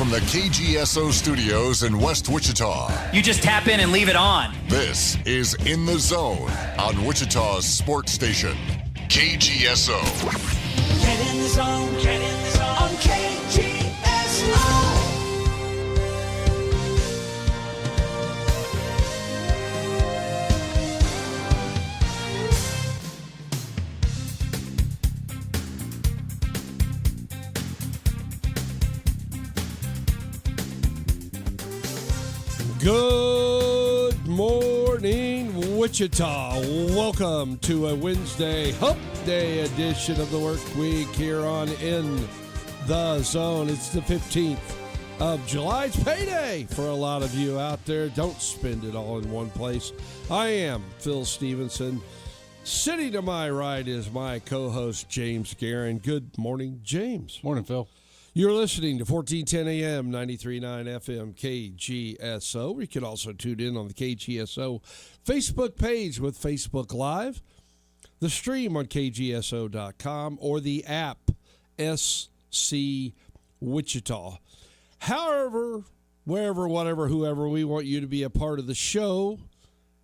from the KGSO studios in West Wichita. You just tap in and leave it on. This is In the Zone on Wichita's sports station, KGSO. Get in the zone, on KGSO. Good morning, Wichita. Welcome to a Wednesday Hump Day edition of the Work Week here on In the Zone. It's the 15th of July. It's payday for a lot of you out there. Don't spend it all in one place. I am Phil Stevenson. Sitting to my right is my co-host, James Guerin. Good morning, James. Morning, Phil. You're listening to 1410 AM, 93.9 FM, KGSO. You can also tune in on the KGSO Facebook page with Facebook Live, the stream on KGSO.com, or the app SC Wichita. However, wherever, whatever, whoever, we want you to be a part of the show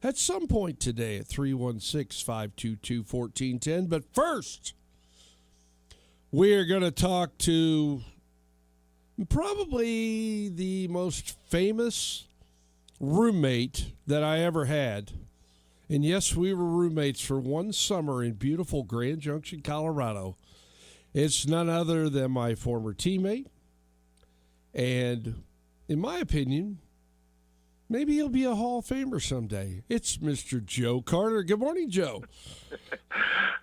at some point today at 316-522-1410. But first, we're going to talk to probably the most famous roommate that I ever had. And yes, we were roommates for one summer in beautiful Grand Junction, Colorado. It's none other than my former teammate. And in my opinion, maybe he'll be a Hall of Famer someday. It's Mr. Joe Carter. Good morning, Joe.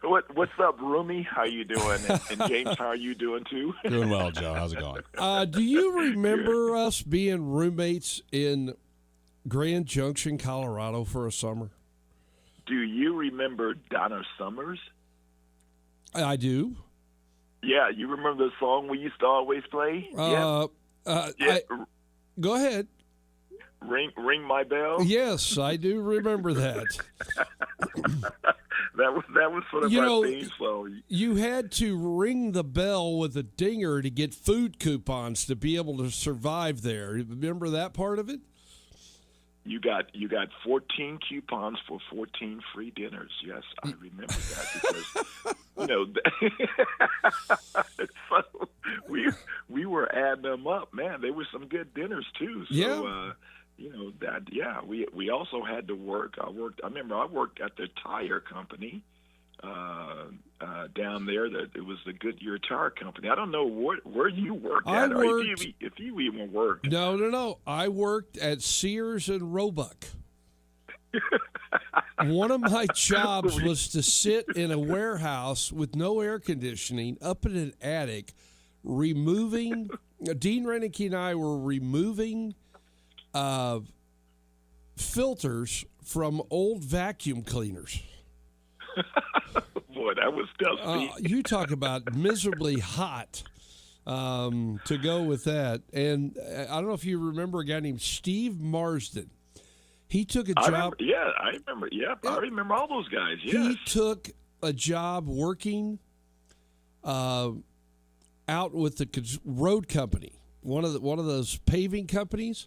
What's up, Roomie? How you doing? And James, how are you doing too? Doing well, Joe. How's it going? Do you remember us being roommates in Grand Junction, Colorado for a summer? Do you remember Donna Summers? I do. Yeah, you remember the song we used to always play? Yeah. Go ahead. Ring my bell. Yes, I do remember that. That was sort of our theme song. You had to ring the bell with a dinger to get food coupons to be able to survive there. Remember that part of it? You got 14 coupons for 14 free dinners. Yes, I remember that because so we were adding them up. Man, they were some good dinners too. So, yeah. We also had to work. I remember I worked at the tire company down there. It was the Goodyear Tire Company. I don't know where you worked at, or if you even worked. No. I worked at Sears and Roebuck. One of my jobs was to sit in a warehouse with no air conditioning up in an attic, removing. Dean Renicky and I were removing filters from old vacuum cleaners. Boy, that was tough. You talk about miserably hot to go with that. And I don't know if you remember a guy named Steve Marsden. He took a job. I remember. Yeah, I remember all those guys. Yes. He took a job working out with the road company, one of those paving companies.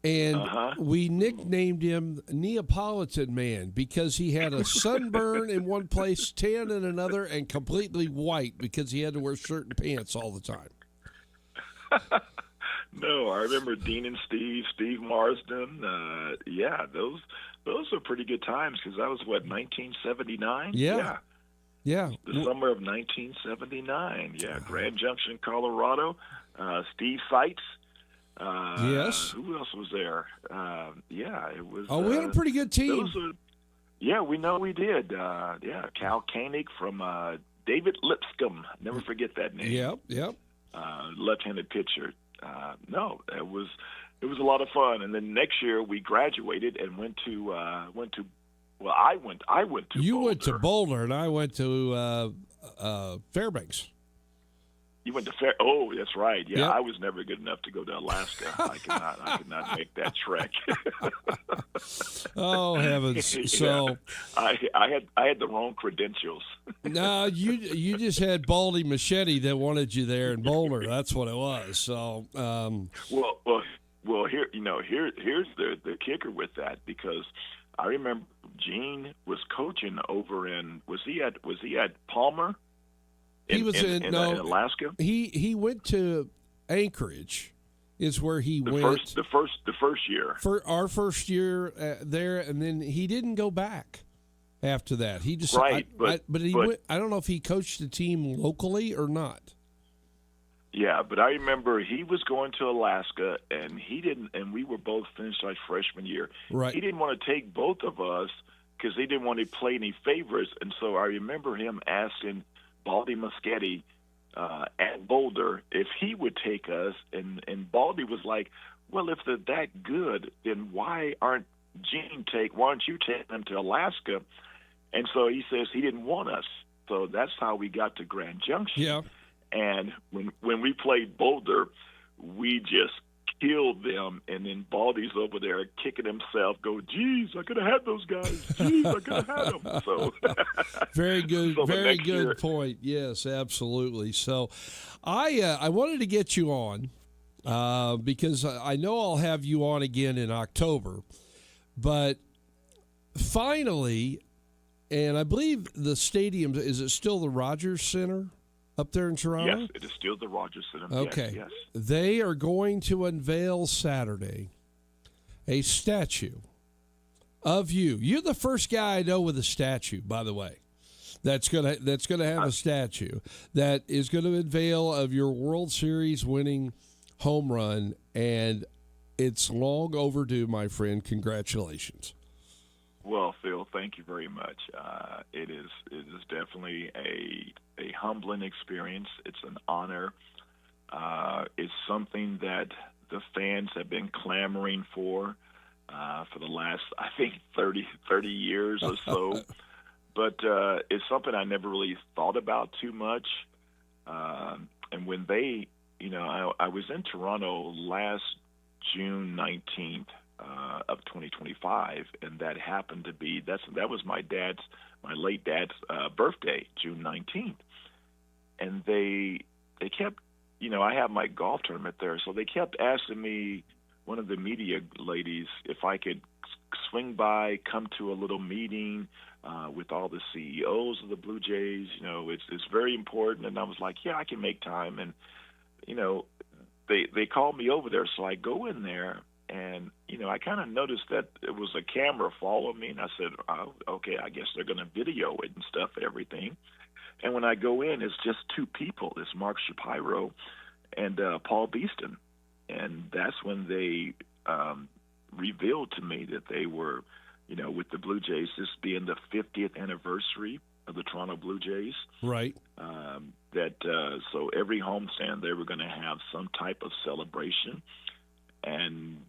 And we nicknamed him Neapolitan Man because he had a sunburn in one place, tan in another, and completely white because he had to wear shirt and pants all the time. No, I remember Dean and Steve Marsden. Those were pretty good times because that was, 1979? Yeah. The summer of 1979. Yeah, Grand Junction, Colorado. Steve Seitz. Yes. Who else was there? It was. Oh, we had a pretty good team. We know we did. Cal Koenig from David Lipscomb. Never forget that name. Yep. Left-handed pitcher. It was a lot of fun. And then next year we graduated and went to. I went to. You Boulder. went to Boulder, and I went to Fairbanks. You went to Fair. Oh, that's right. Yeah, Yep. I was never good enough to go to Alaska. I could not make that trek. Oh heavens! Yeah. So I had the wrong credentials. no, you just had Baldy Machete that wanted you there in Boulder. That's what it was. So Well. Here's the kicker with that, because I remember Gene was coaching over in was he at Palmer? he was in Alaska. He went to Anchorage, is where he went. The first year. For our first year there, and then he didn't go back after that. He just Right, but he went. I don't know if he coached the team locally or not. Yeah, but I remember he was going to Alaska, and he didn't. And we were both finished like freshman year. Right. He didn't want to take both of us because he didn't want to play any favorites. And so I remember him asking Baldy Muschietti at Boulder if he would take us, and Baldy was like, "Well, if they're that good, then why aren't why don't you take them to Alaska?" And so he says he didn't want us. So that's how we got to Grand Junction. Yeah. And when we played Boulder, we just killed them. And then Baldy's over there kicking himself, go, geez, I could have had those guys. Geez, I could have had them. So very good, so very good year, point. Yes, absolutely. So I wanted to get you on because I know I'll have you on again in October. But finally, and I believe the stadium, is it still the Rogers Center up there in Toronto? Yes, it is still the Rogers Center. Okay. Yes. They are going to unveil Saturday a statue of you. You're the first guy I know with a statue, by the way. That's gonna have a statue that is going to unveil of your World Series winning home run, and it's long overdue, my friend. Congratulations. Well, Phil, thank you very much. It is definitely a humbling experience. It's an honor. It's something that the fans have been clamoring for the last, I think, 30 years or so. But it's something I never really thought about too much. And when they, I was in Toronto last June 19th. Of 2025, and that happened to be that was my late dad's birthday, June 19th, and they kept, I have my golf tournament there, so they kept asking me, one of the media ladies, if I could swing by, come to a little meeting with all the CEOs of the Blue Jays. It's very important, and I was like, yeah, I can make time, and they called me over there, so I go in there. And, I kind of noticed that it was a camera following me, and I said, oh, okay, I guess they're going to video it and stuff, everything. And when I go in, it's just two people. It's Mark Shapiro and Paul Beeston. And that's when they revealed to me that they were, with the Blue Jays, this being the 50th anniversary of the Toronto Blue Jays. Right. So every homestand, they were going to have some type of celebration. And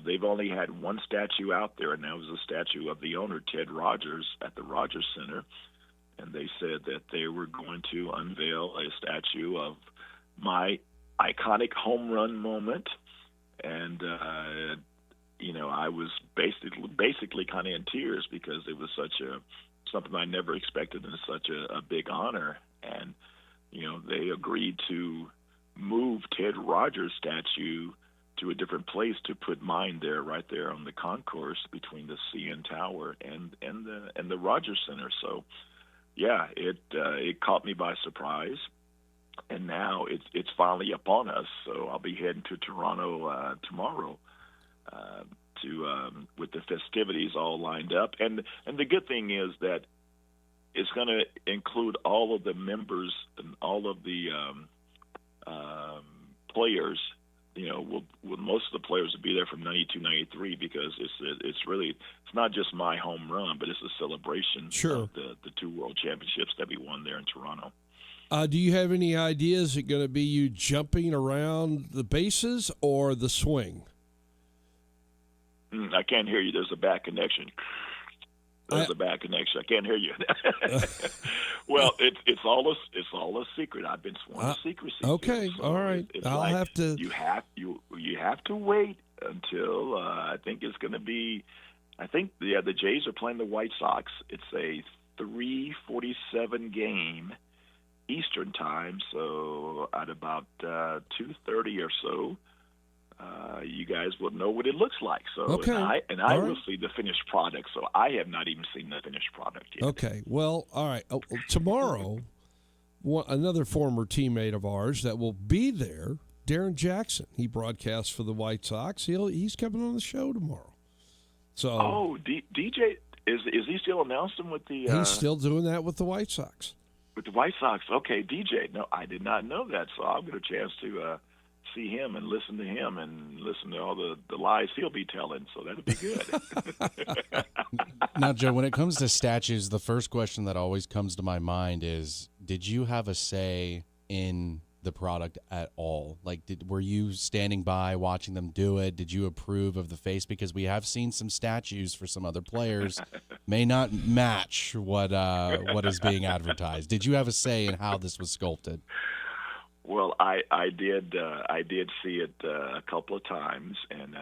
they've only had one statue out there, and that was a statue of the owner, Ted Rogers, at the Rogers Center. And they said that they were going to unveil a statue of my iconic home run moment. And, I was basically kind of in tears because it was something I never expected, and such a big honor. And, they agreed to move Ted Rogers' statue to a different place to put mine there, right there on the concourse between the CN Tower and the Rogers Center. So, yeah, it caught me by surprise, and now it's finally upon us. So I'll be heading to Toronto tomorrow with the festivities all lined up, and the good thing is that it's going to include all of the members and all of the players. Most of the players will be there from 92, 93 because it's not just my home run, but it's a celebration of the two world championships that we won there in Toronto. Do you have any ideas? Is it going to be you jumping around the bases or the swing? I can't hear you. There's a bad connection. There's a bad connection. I can't hear you. Well, it's all a secret. I've been sworn to secrecy. Okay, so all right. I'll have to. You have to wait until I think it's going to be. I think the Jays are playing the White Sox. It's a 3:47 game Eastern time, so at about 2:30 or so. You guys will know what it looks like. So, okay. and I will see the finished product. So I have not even seen the finished product yet. Okay. Well, all right. Tomorrow, another former teammate of ours that will be there, Darren Jackson. He broadcasts for the White Sox. He's coming on the show tomorrow. So. DJ is he still announcing with the? He's still doing that with the White Sox. With the White Sox. Okay, DJ. No, I did not know that. So I'll get a chance to. See him and listen to him and listen to all the lies he'll be telling, so that'll be good. Now, Joe, when it comes to statues, the first question that always comes to my mind is, did you have a say in the product at all? Like, were you standing by watching them do it? Did you approve of the face? Because we have seen some statues for some other players may not match what is being advertised. Did you have a say in how this was sculpted? Well, I did see it a couple of times and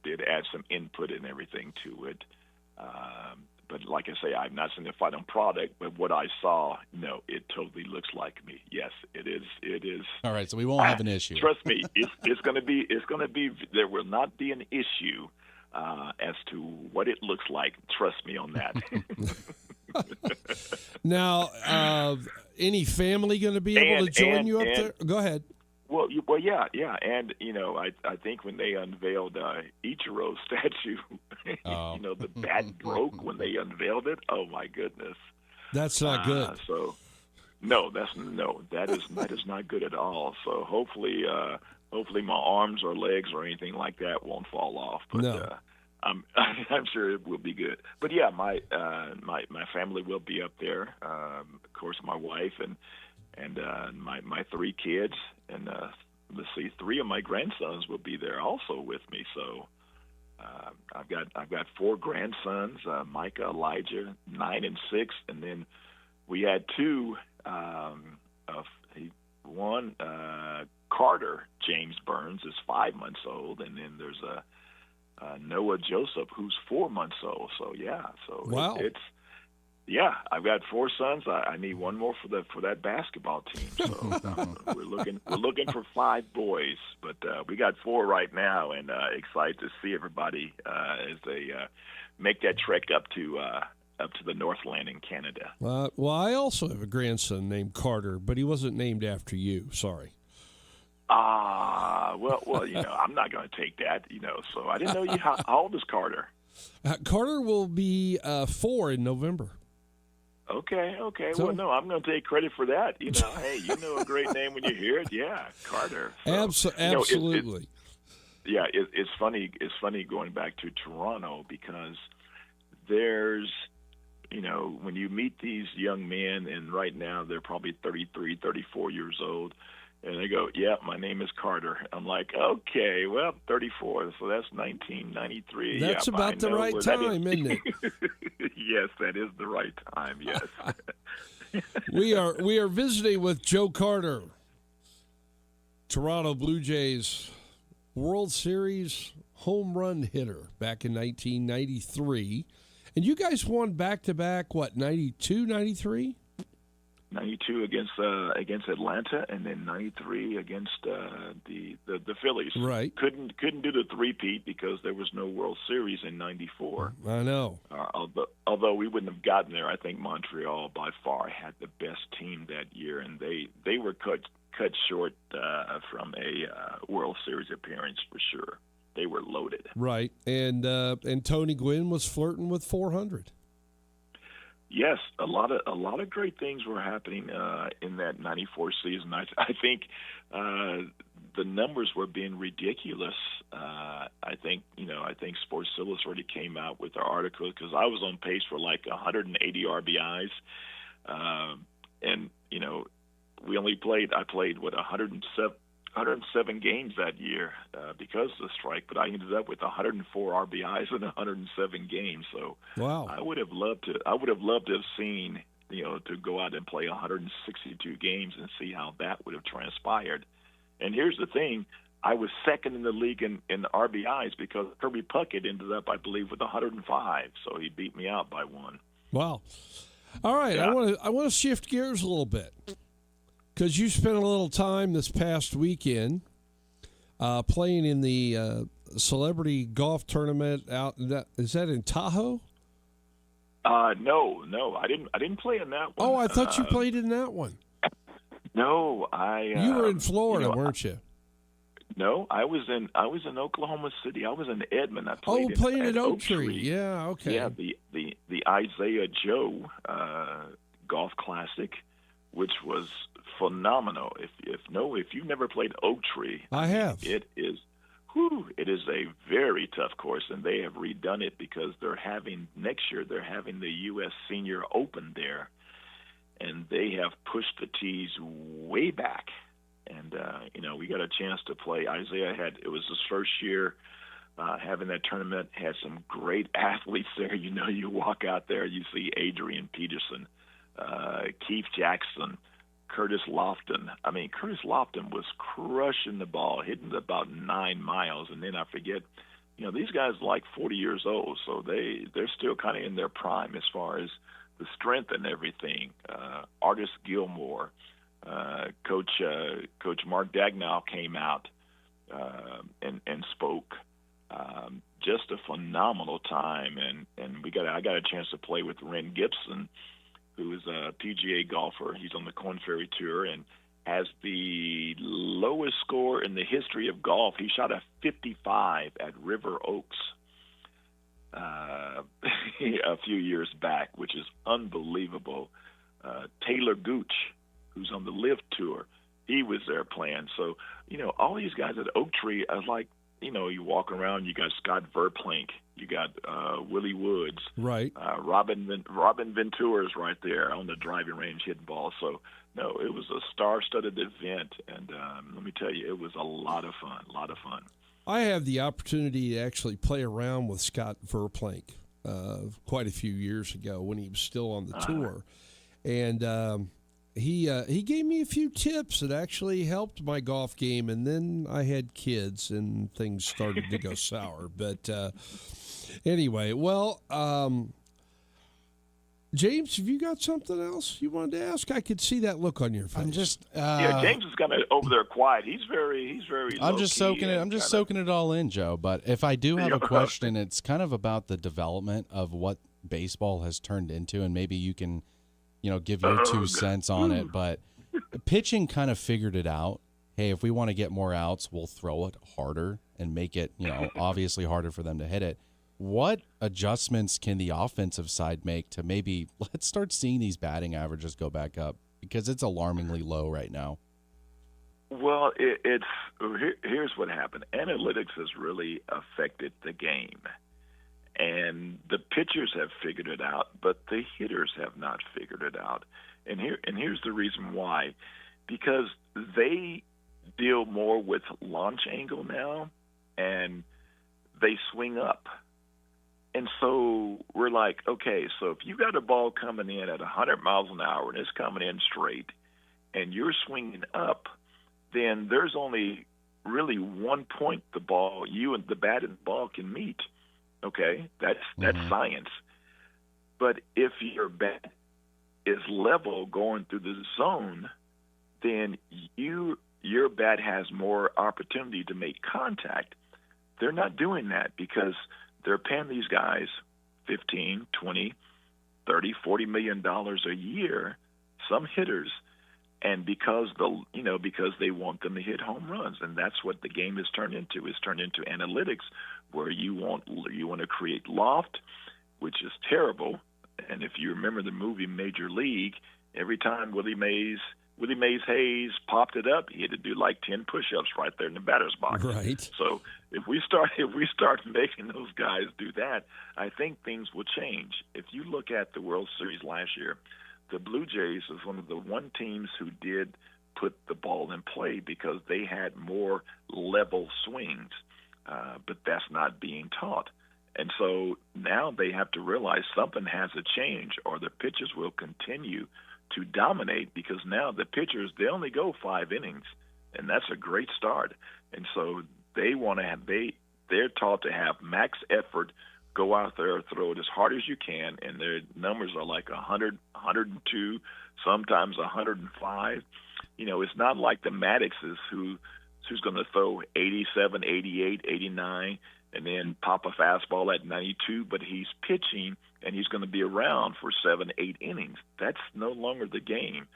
did add some input and everything to it. But like I say, I've not seen the final product. But what I saw, no, it totally looks like me. Yes, it is. It is. All right, so we won't have an issue. Trust me, it's going to be. It's going to be. There will not be an issue as to what it looks like. Trust me on that. Now, any family going to be able to join you up there? Go ahead. Well, yeah, and I think when they unveiled Ichiro's statue, the bat broke when they unveiled it. Oh my goodness, that's not good. So, that is not good at all. So hopefully my arms or legs or anything like that won't fall off. But no. I'm sure it will be good. But yeah, my family will be up there. Of course, my wife and my three kids, and let's see, 3 of my grandsons will be there also with me. So I've got 4 grandsons: Micah, Elijah, 9 and 6, and then we had 2. One Carter James Burns is 5 months old, and then there's a Noah Joseph, who's 4 months old. So yeah, wow. I've got 4 sons. I need one more for that basketball team. So we're looking for 5 boys, but we got 4 right now, and excited to see everybody as they make that trek up to the Northland in Canada. Well, I also have a grandson named Carter, but he wasn't named after you. Sorry. Well, I'm not going to take that, so I didn't know you. How old is Carter? Carter will be 4 in November. Okay. So, well, no, I'm going to take credit for that. Hey, a great name when you hear it. Yeah, Carter. So, absolutely. It's funny. It's funny going back to Toronto because there's, when you meet these young men, and right now they're probably 33, 34 years old, and they go, yeah, my name is Carter. I'm like, okay, well, 34, so that's 1993. That's about the right time, isn't it? Yes, that is the right time, yes. We are visiting with Joe Carter, Toronto Blue Jays World Series home run hitter back in 1993. And you guys won back-to-back, 92, 93? 92 against Atlanta, and then 93 against the Phillies. Right. Couldn't do the three-peat because there was no World Series in 94. I know. Although we wouldn't have gotten there, I think Montreal by far had the best team that year, and they were cut short from a World Series appearance for sure. They were loaded. Right, and Tony Gwynn was flirting with 400. Yes, a lot of great things were happening in that 94 season. I think the numbers were being ridiculous. I think Sports Illustrated came out with their article because I was on pace for like 180 RBIs, and we only played. I played 107 107 games that year because of the strike, but I ended up with 104 RBIs in 107 games. So Wow. I would have loved to have seen, to go out and play 162 games and see how that would have transpired. And here's the thing. I was second in the league in RBIs because Kirby Puckett ended up, I believe, with 105. So he beat me out by one. Wow. All right, Yeah. I want to shift gears a little bit because you spent a little time this past weekend playing in the celebrity golf tournament out. Is that in Tahoe? No, I didn't play in that one. Oh, I thought you played in that one. No, You were in Florida, weren't you? No, I was in Oklahoma City. I was in Edmond. I played playing at at Oak Tree. Yeah, okay. Yeah, the Isaiah Joe Golf Classic, which was phenomenal. If you've never played Oak Tree, I have. It is a very tough course, and they have redone it because next year they're having the U.S. Senior Open there, and they have pushed the tees way back. And, we got a chance to play. Isaiah it was his first year having that tournament, had some great athletes there. You walk out there, you see Adrian Peterson, Keith Jackson, Curtis Lofton. I mean, Curtis Lofton was crushing the ball, hitting about 9 miles. And then I forget, these guys are like 40 years old, so they're still kind of in their prime as far as the strength and everything. Artis Gilmore. Coach Mark Dagnall came out and spoke. Just a phenomenal time, and I got a chance to play with Ren Gibson, who is a PGA golfer. He's on the Korn Ferry Tour and has the lowest score in the history of golf. He shot a 55 at River Oaks a few years back, which is unbelievable. Taylor Gooch, who's on the Live Tour, he was there playing. So, all these guys at Oak Tree, I was like, you walk around, you got Scott Verplank, you got Willie Woods. Right. Robin Ventura's right there on the driving range hitting balls. So, no, it was a star-studded event, and let me tell you, it was a lot of fun. I have the opportunity to actually play around with Scott Verplank quite a few years ago when he was still on the tour. And he gave me a few tips that actually helped my golf game, and then I had kids and things started to go sour. But anyway, well, James, have you got something else you wanted to ask? I could see that look on your face. I'm just James is kind of over there quiet. He's very. I'm just soaking it. I'm just soaking it all in, Joe. But if I do have a question, it's kind of about the development of what baseball has turned into, and maybe you can, give your 2 cents on it. But pitching kind of figured it out. Hey, if we want to get more outs, we'll throw it harder and make it, obviously harder for them to hit it. What adjustments can the offensive side make to maybe let's start seeing these batting averages go back up, because it's alarmingly low right now? Well, here's what happened. Analytics has really affected the game, and the pitchers have figured it out, but the hitters have not figured it out. And here's the reason why: because they deal more with launch angle now, and they swing up. And so we're like, okay, so if you got a ball coming in at 100 miles an hour and it's coming in straight and you're swinging up, then there's only really one point the ball, you and the bat and the ball can meet. Okay? That's science. But if your bat is level going through the zone, then your bat has more opportunity to make contact. They're not doing that because they're paying these guys $15, $20, $30, $40 million a year, some hitters, and because they want them to hit home runs, and that's what the game has turned into. It's turned into analytics, where you want to create loft, which is terrible. And if you remember the movie Major League, every time Willie Mays Hayes popped it up, he had to do like 10 push-ups right there in the batter's box. Right. So if we start making those guys do that, I think things will change. If you look at the World Series last year, the Blue Jays was one of the teams who did put the ball in play because they had more level swings, but that's not being taught. And so now they have to realize something has to change, or the pitchers will continue to dominate, because now the pitchers, they only go 5 innings, and that's a great start. And so they want to have they're taught to have max effort, go out there, throw it as hard as you can, and their numbers are like 100, 102, sometimes 105. It's not like the Maddoxes who's going to throw 87, 88, 89, and then pop a fastball at 92, but he's pitching and he's going to be around for 7, 8 innings. That's no longer the game.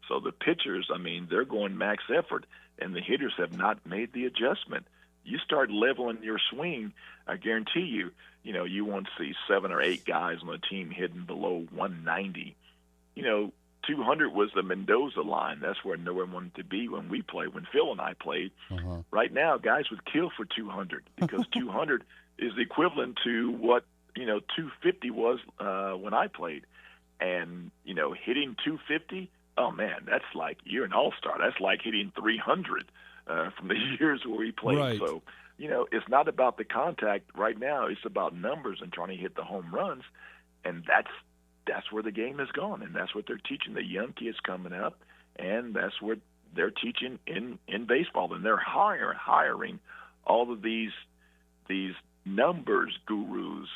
So the pitchers, they're going max effort, and the hitters have not made the adjustment. You start leveling your swing, I guarantee you, you won't see 7 or 8 guys on the team hitting below 190. 200 was the Mendoza line. That's where no one wanted to be when we played, when Phil and I played. Right now, guys would kill for 200 because 200 is equivalent to what, 250 was when I played. And, hitting 250, oh, man, that's like you're an all-star. That's like hitting 300 from the years where we played. Right. So, it's not about the contact right now. It's about numbers and trying to hit the home runs, and that's where the game has gone, and that's what they're teaching the young kids coming up, and that's what they're teaching in baseball. And they're hiring all of these numbers gurus.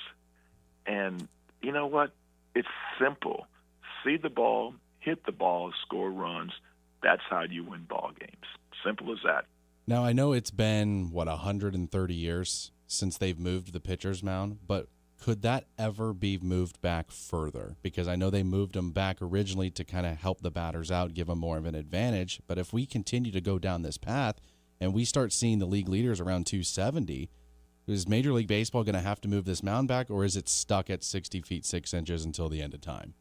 And you know what? It's simple. See the ball, hit the ball, score runs. That's how you win ball games. Simple as that. Now, I know it's been, 130 years since they've moved the pitcher's mound, but could that ever be moved back further? Because I know they moved them back originally to kind of help the batters out, give them more of an advantage. But if we continue to go down this path and we start seeing the league leaders around 270, is Major League Baseball going to have to move this mound back, or is it stuck at 60 feet 6 inches until the end of time?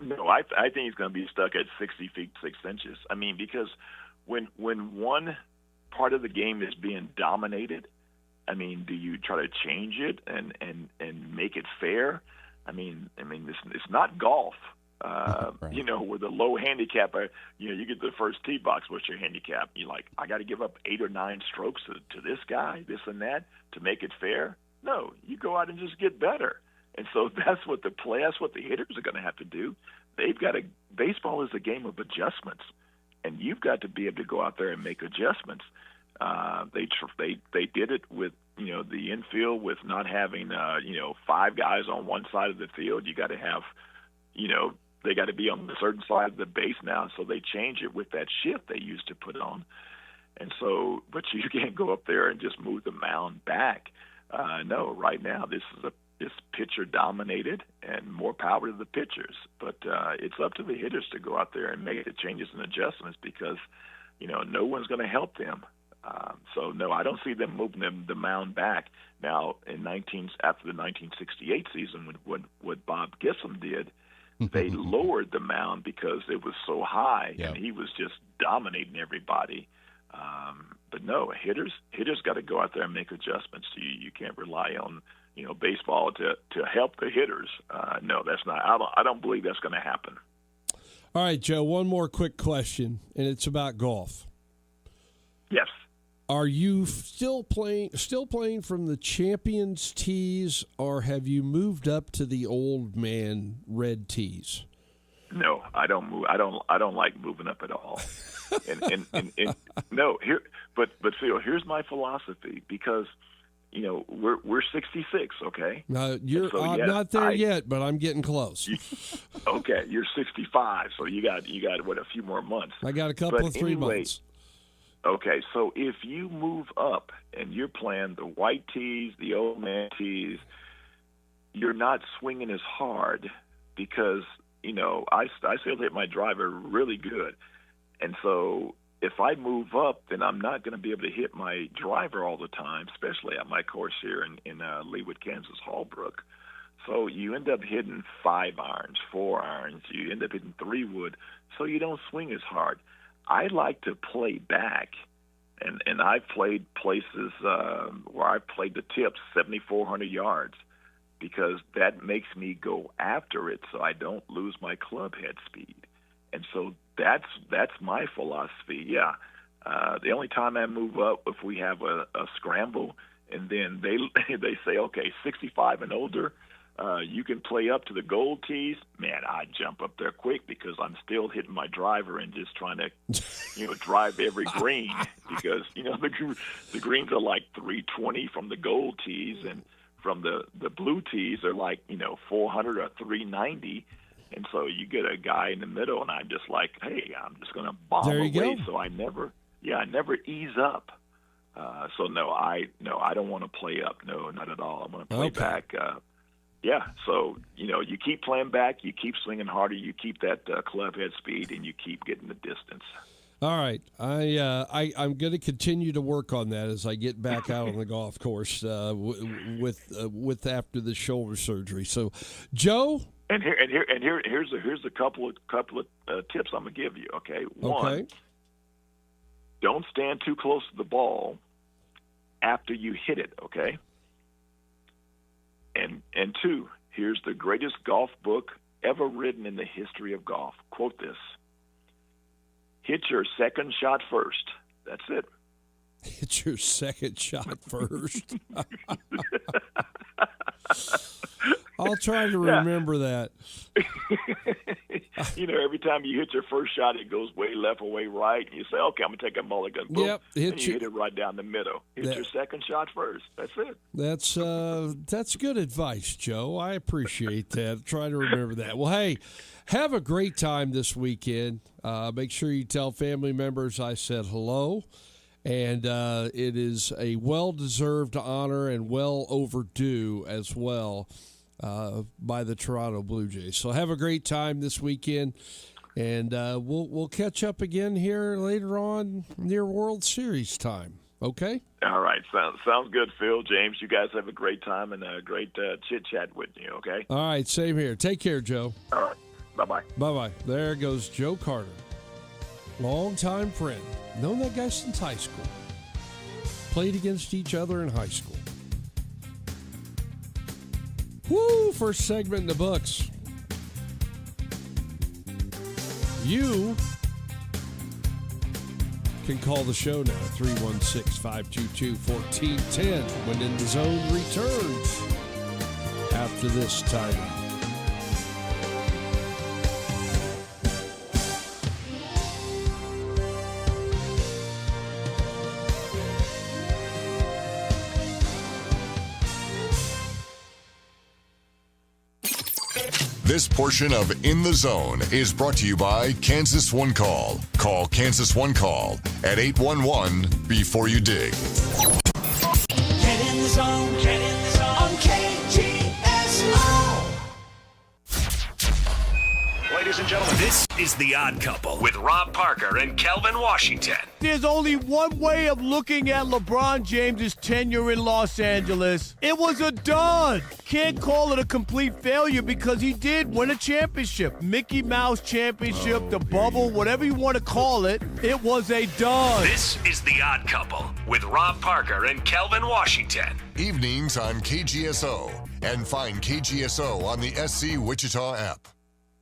No, I think it's going to be stuck at 60 feet 6 inches. Because when one part of the game is being dominated, do you try to change it and make it fair? It's not golf. Right. With a low handicap, you get the first tee box. What's your handicap? You're like, I got to give up 8 or 9 strokes to this guy, this and that, to make it fair. No, you go out and just get better. And so that's what that's what the hitters are going to have to do. Baseball is a game of adjustments, and you've got to be able to go out there and make adjustments. They did it with the infield with not having 5 guys on one side of the field. You got to have they got to be on a certain side of the base now, so they change it with that shift they used to put on. And so, but you can't go up there and just move the mound back. No, right now it's pitcher dominated, and more power to the pitchers. But it's up to the hitters to go out there and make the changes and adjustments, because no one's going to help them. So no, I don't see them moving the mound back. Now, after the 1968 season, what Bob Gissam did, they lowered the mound because it was so high, and he was just dominating everybody. But no, hitters got to go out there and make adjustments. You can't rely on baseball to help the hitters. No, that's not. I don't believe that's going to happen. All right, Joe. One more quick question, and it's about golf. Yes. Are you still playing from the Champions tees, or have you moved up to the old man red tees? No, I don't move. I don't like moving up at all. and no, but Phil, here's my philosophy, because we're 66, okay? No, So, I'm yes, not there yet, but I'm getting close. Okay, you're 65, so you got a few more months. I got a couple of 3 months. Okay, so if you move up and you're playing the white tees, the old man tees, you're not swinging as hard, because I still hit my driver really good, and so if I move up, then I'm not going to be able to hit my driver all the time, especially at my course here in Leawood, Kansas, Hallbrook. So you end up hitting 5 irons, 4 irons. You end up hitting 3 wood, so you don't swing as hard. I like to play back, and I've played places where I've played the tips 7,400 yards, because that makes me go after it so I don't lose my club head speed. And so that's my philosophy. Yeah. The only time I move up if we have a scramble, and then they say, okay, 65 and older, you can play up to the gold tees. Man, I jump up there quick because I'm still hitting my driver and just trying to, drive every green because the greens are like 320 from the gold tees, and from the blue tees are like 400 or 390. And so you get a guy in the middle, and I'm just like, hey, I'm just going to bomb there you away. go. So I never ease up. So no, I don't want to play up. No, not at all. I want to play back. So you keep playing back, you keep swinging harder, you keep that club head speed, and you keep getting the distance. All right, I'm going to continue to work on that as I get back out on the golf course with after the shoulder surgery. So, Joe. And here's a couple of tips I'm gonna give you. Okay, one, don't stand too close to the ball after you hit it. Okay, and two, here's the greatest golf book ever written in the history of golf. Quote this: hit your second shot first. That's it. Hit your second shot first. I'll try to remember that. Every time you hit your first shot, it goes way left or way right, and you say, okay, I'm going to take a mulligan. Boom. Yep. And you hit it right down the middle. Hit your second shot first. That's it. That's good advice, Joe. I appreciate that. Try to remember that. Well, hey, have a great time this weekend. Make sure you tell family members I said hello. And it is a well-deserved honor and well overdue as well by the Toronto Blue Jays. So have a great time this weekend, and we'll catch up again here later on near World Series time. Okay? All right. Sounds good, Phil, James. You guys have a great time and a great chit-chat with you, okay? All right. Same here. Take care, Joe. All right. Bye-bye. Bye-bye. There goes Joe Carter. Longtime friend. Known that guy since high school. Played against each other in high school. Woo! First segment in the books. You can call the show now, 316-522-1410, when In the Zone returns after this timeout. This portion of In the Zone is brought to you by Kansas One Call. Call Kansas One Call at 811 before you dig. Get in the zone, on KGSO. Ladies and gentlemen, this is The Odd Couple with Rob Parker and Kelvin Washington. There's only one way of looking at LeBron James' tenure in Los Angeles. It was a dud. Can't call it a complete failure because he did win a championship. Mickey Mouse championship, the bubble, whatever you want to call it, it was a dud. This is The Odd Couple with Rob Parker and Kelvin Washington. Evenings on KGSO, and find KGSO on the SC Wichita app.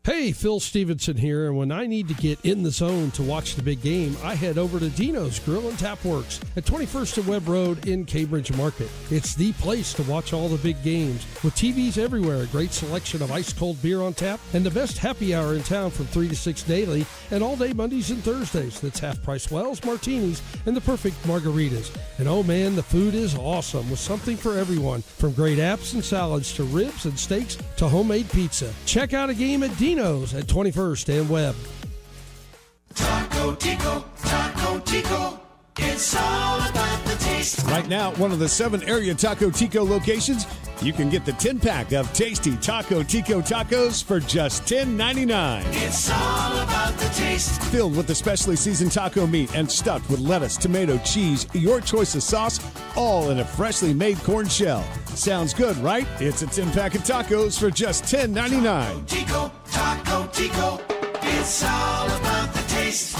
Hey, Phil Stevenson here, and when I need to get in the zone to watch the big game, I head over to Dino's Grill and Tap Works at 21st and Webb Road in Cambridge Market. It's the place to watch all the big games, with TVs everywhere, a great selection of ice-cold beer on tap, and the best happy hour in town from 3 to 6 daily, and all day Mondays and Thursdays. That's half-price wells, martinis, and the perfect margaritas. And oh man, the food is awesome, with something for everyone, from great apps and salads to ribs and steaks to homemade pizza. Check out a game at Dino's at 21st and Webb. Taco Tico, it's all about the taste. Right now, one of the 7 area Taco Tico locations, you can get the 10-pack of tasty Taco Tico tacos for just $10.99. It's all about the taste. Filled with the specially seasoned taco meat and stuffed with lettuce, tomato, cheese, your choice of sauce, all in a freshly made corn shell. Sounds good, right? It's a 10-pack of tacos for just $10.99. Taco Tico, it's all about the taste.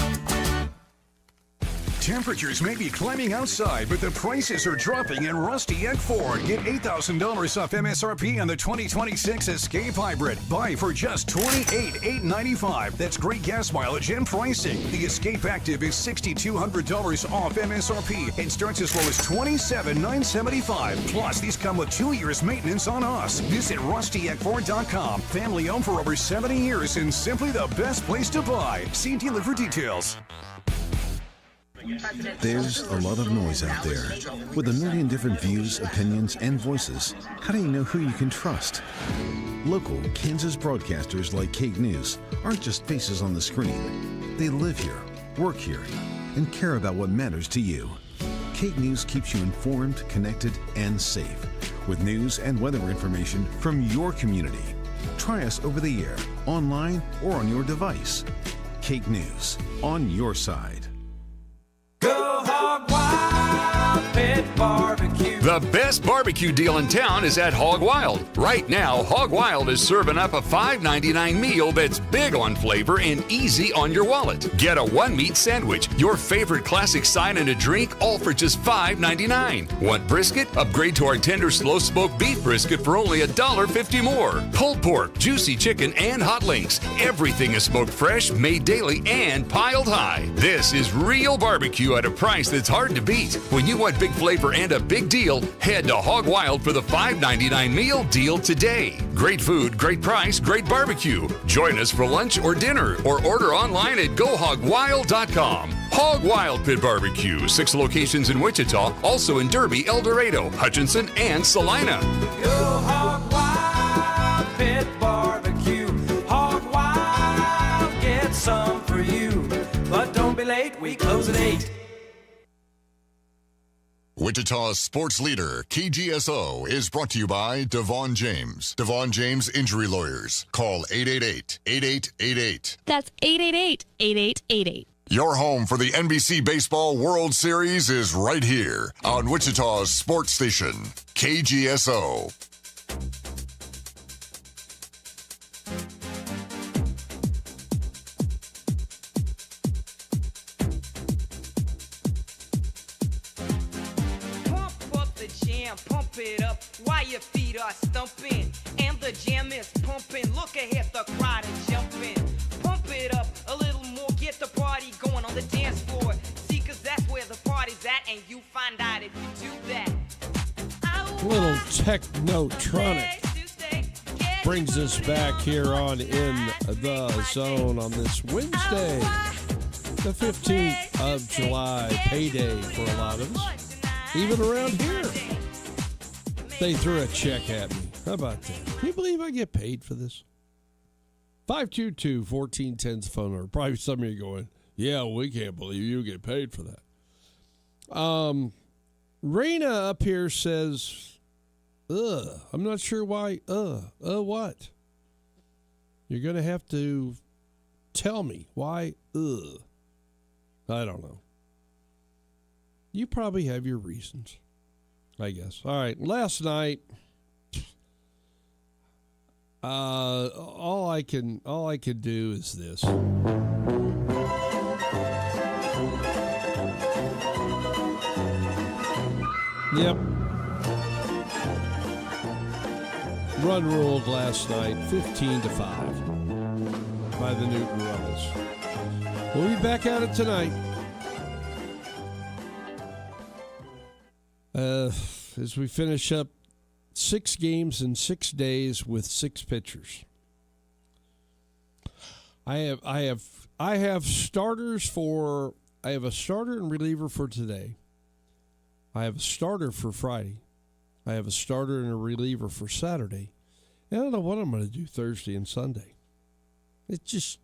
Temperatures may be climbing outside, but the prices are dropping at Rusty Egg Ford. Get $8,000 off MSRP on the 2026 Escape Hybrid. Buy for just $28,895. That's great gas mileage and pricing. The Escape Active is $6,200 off MSRP and starts as low as $27,975. Plus, these come with 2 years maintenance on us. Visit RustyEggFord.com. Family owned for over 70 years and simply the best place to buy. See dealer for details. There's a lot of noise out there. With a million different views, opinions, and voices, how do you know who you can trust? Local Kansas broadcasters like Kate News aren't just faces on the screen. They live here, work here, and care about what matters to you. Kate News keeps you informed, connected, and safe with news and weather information from your community. Try us over the air, online, or on your device. Kate News, on your side. Go Hog Wild Pit Barbecue. The best barbecue deal in town is at Hog Wild. Right now, Hog Wild is serving up a $5.99 meal that's big on flavor and easy on your wallet. Get a one-meat sandwich, your favorite classic side, and a drink, all for just $5.99. Want brisket? Upgrade to our tender slow-smoked beef brisket for only $1.50 more. Pulled pork, juicy chicken, and hot links. Everything is smoked fresh, made daily, and piled high. This is real barbecue at a price that's hard to beat. When you want big flavor and a big deal, head to Hog Wild for the $5.99 meal deal today. Great food, great price, great barbecue. Join us for lunch or dinner or order online at GoHogWild.com. Hog Wild Pit Barbecue, 6 locations in Wichita, also in Derby, El Dorado, Hutchinson, and Salina. Go Hog Wild Pit Barbecue. Hog Wild, get some for you. But don't be late, we close at 8. Wichita's sports leader, KGSO, is brought to you by Devon Jaimes. Devon Jaimes Injury Lawyers. Call 888-8888. That's 888-8888. Your home for the NBC Baseball World Series is right here on Wichita's sports station, KGSO. Pump it up while your feet are stumping and the jam is pumping. Look ahead, the crowd is jumping. Pump it up a little more, get the party going on the dance floor. See, cause that's where the party's at, and you find out if you do that. Little technotronic brings us back here on In the Zone on this Wednesday, the 15th of July, payday for a lot of us. Even around here, they threw a check at me. How about that? Can you believe I get paid for this? 522-1410's phone number. Probably some of you going, yeah, we can't believe you get paid for that. Raina up here says, I'm not sure why, what? You're going to have to tell me why, I don't know. You probably have your reasons, I guess. All right, last night, all I can do is this. Yep. Run ruled last night, 15-5 by the Newton Rebels. We'll be back at it tonight. As we finish up 6 games in 6 days with 6 pitchers. I have starters for. I have a starter and reliever for today. I have a starter for Friday. I have a starter and a reliever for Saturday. And I don't know what I'm going to do Thursday and Sunday. It's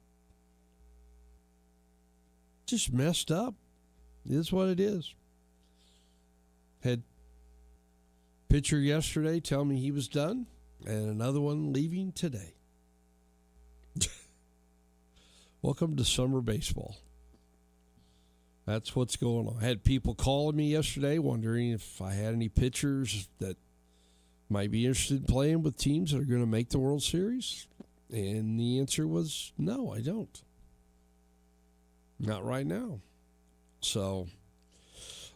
just messed up. It is what it is. Had pitcher yesterday tell me he was done, and another one leaving today. Welcome to summer baseball. That's what's going on. I had people calling me yesterday wondering if I had any pitchers that might be interested in playing with teams that are going to make the World Series. And the answer was no, I don't. Not right now. So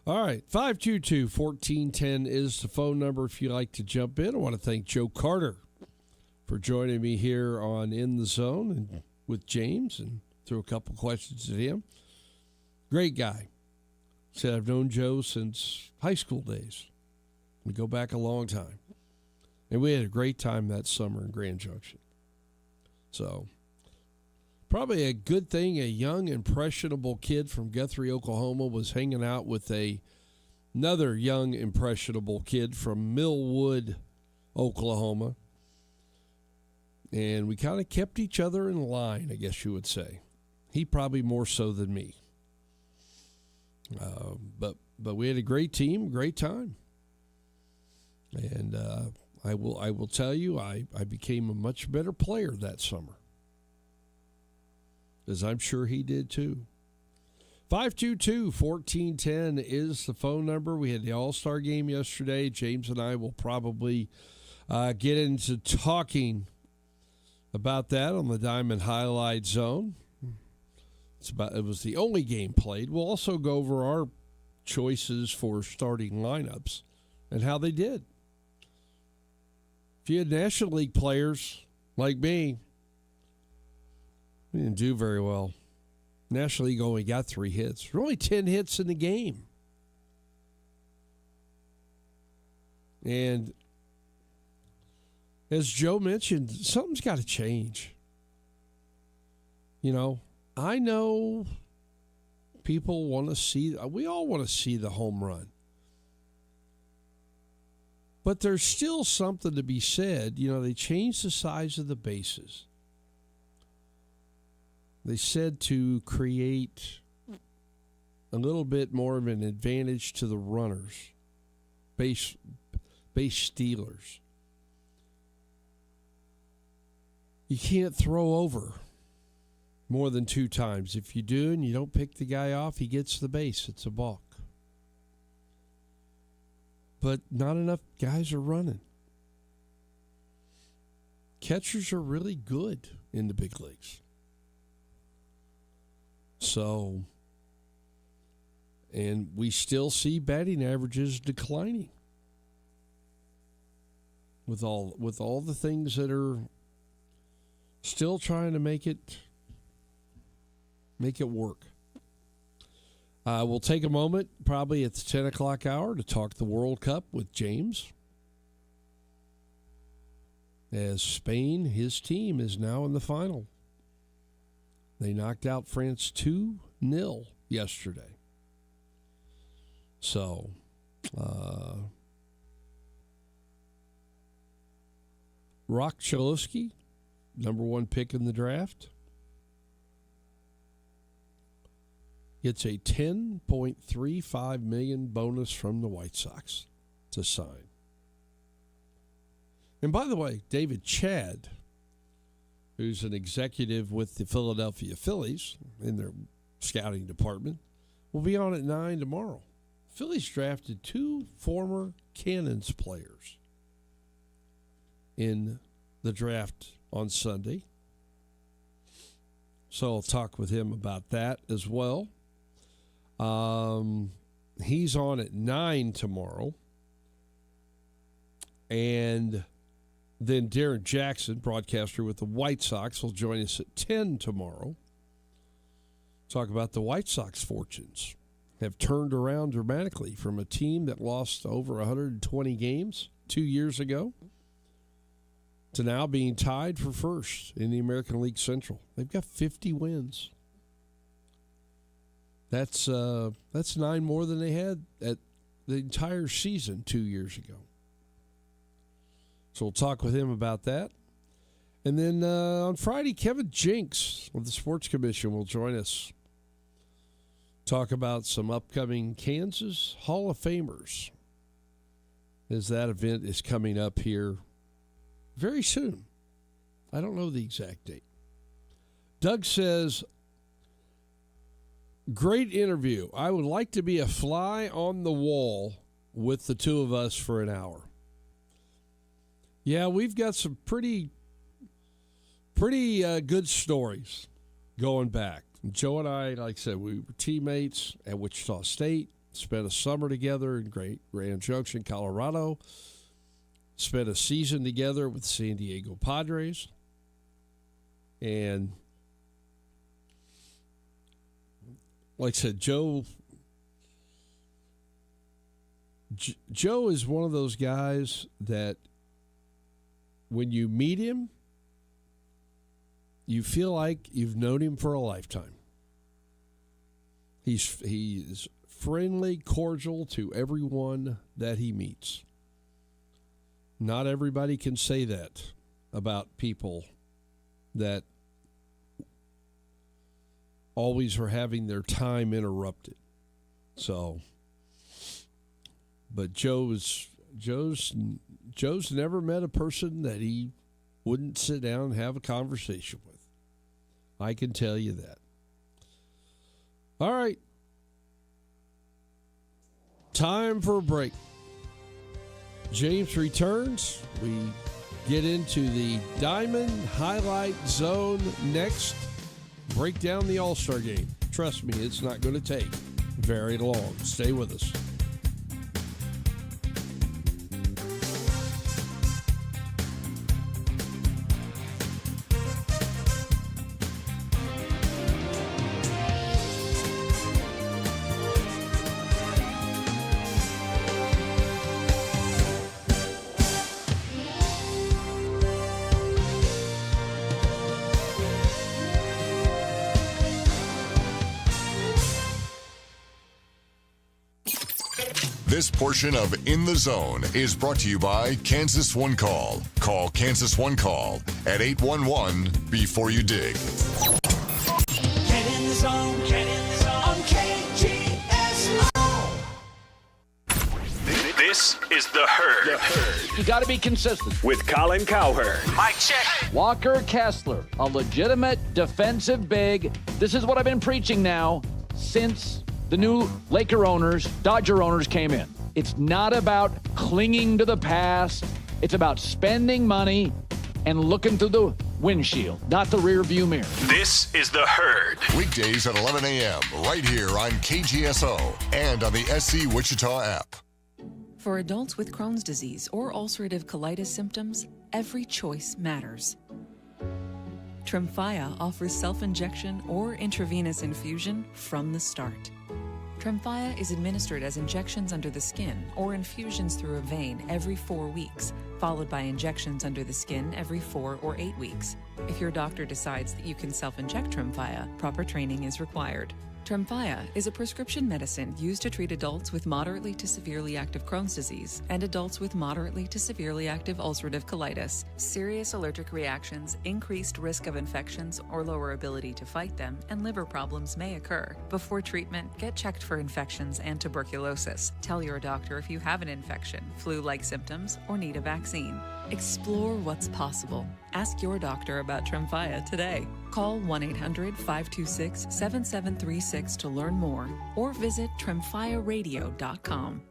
All right, 522-1410 is the phone number if you'd like to jump in. I want to thank Joe Carter for joining me here on In the Zone and with James and threw a couple questions at him. Great guy. Said I've known Joe since high school days. We go back a long time. And we had a great time that summer in Grand Junction. So, probably a good thing a young, impressionable kid from Guthrie, Oklahoma was hanging out with another young, impressionable kid from Millwood, Oklahoma. And we kind of kept each other in line, I guess you would say. He probably more so than me. But we had a great team, great time. And I will tell you, I became a much better player that summer. As I'm sure he did too. 522-1410 is the phone number. We had the All-Star game yesterday. James and I will probably get into talking about that on the Diamond Highlight Zone. It was the only game played. We'll also go over our choices for starting lineups and how they did. If you had National League players like me, we didn't do very well. National League only got 3 hits. There were only 10 hits in the game. And as Joe mentioned, something's got to change. You know, I know people want to see, we all want to see the home run. But there's still something to be said. You know, they changed the size of the bases. They said to create a little bit more of an advantage to the runners, base stealers. You can't throw over more than 2 times. If you do and you don't pick the guy off, he gets the base. It's a balk. But not enough guys are running. Catchers are really good in the big leagues. So, and we still see batting averages declining with all the things that are still trying to make it work. We'll take a moment, probably at the 10 o'clock hour, to talk the World Cup with James. As Spain, his team, is now in the final. They knocked out France 2-0 yesterday. So, Rock Chalosky, number 1 pick in the draft, gets a $10.35 million bonus from the White Sox to sign. And by the way, David Chadd, who's an executive with the Philadelphia Phillies in their scouting department, will be on at 9 tomorrow. Phillies drafted 2 former Cannons players in the draft on Sunday. So I'll talk with him about that as well. He's on at 9 tomorrow. And then Darren Jackson, broadcaster with the White Sox, will join us at 10 tomorrow. Talk about the White Sox fortunes. Have turned around dramatically from a team that lost over 120 games 2 years ago to now being tied for first in the American League Central. They've got 50 wins. That's 9 more than they had at the entire season 2 years ago. So we'll talk with him about that. And then on Friday, Kevin Jinks of the Sports Commission will join us. Talk about some upcoming Kansas Hall of Famers, as that event is coming up here very soon. I don't know the exact date. Doug says, great interview. I would like to be a fly on the wall with the 2 of us for an hour. Yeah, we've got some pretty good stories going back. Joe and I, like I said, we were teammates at Wichita State, spent a summer together in Grand Junction, Colorado. Spent a season together with San Diego Padres. And like I said, Joe is one of those guys that when you meet him, you feel like you've known him for a lifetime. He's friendly, cordial to everyone that he meets. Not everybody can say that about people that always are having their time interrupted. So, but Joe's never met a person that he wouldn't sit down and have a conversation with. I can tell you that. All right. Time for a break. James returns. We get into the Diamond Highlight Zone next. Break down the All-Star game. Trust me, it's not going to take very long. Stay with us. This portion of In the Zone is brought to you by Kansas One Call. Call Kansas One Call at 811 before you dig. Get in the zone, on KGSO. This is The Herd. You got to be consistent. With Colin Cowherd. Mike check. Walker Kessler, a legitimate defensive big. This is what I've been preaching now since the new Dodger owners came in. It's not about clinging to the past. It's about spending money and looking through the windshield, not the rear view mirror. This is The Herd. Weekdays at 11 a.m. right here on KGSO and on the SC Wichita app. For adults with Crohn's disease or ulcerative colitis symptoms, every choice matters. Tremfya offers self-injection or intravenous infusion from the start. Tremfya is administered as injections under the skin or infusions through a vein every 4 weeks, followed by injections under the skin every 4 or 8 weeks. If your doctor decides that you can self-inject Tremfya, proper training is required. Tremfya is a prescription medicine used to treat adults with moderately to severely active Crohn's disease and adults with moderately to severely active ulcerative colitis. Serious allergic reactions, increased risk of infections or lower ability to fight them, and liver problems may occur. Before treatment, get checked for infections and tuberculosis. Tell your doctor if you have an infection, flu-like symptoms, or need a vaccine. Explore what's possible. Ask your doctor about Tremfya today. Call 1-800-526-7736 to learn more or visit tremfyaradio.com.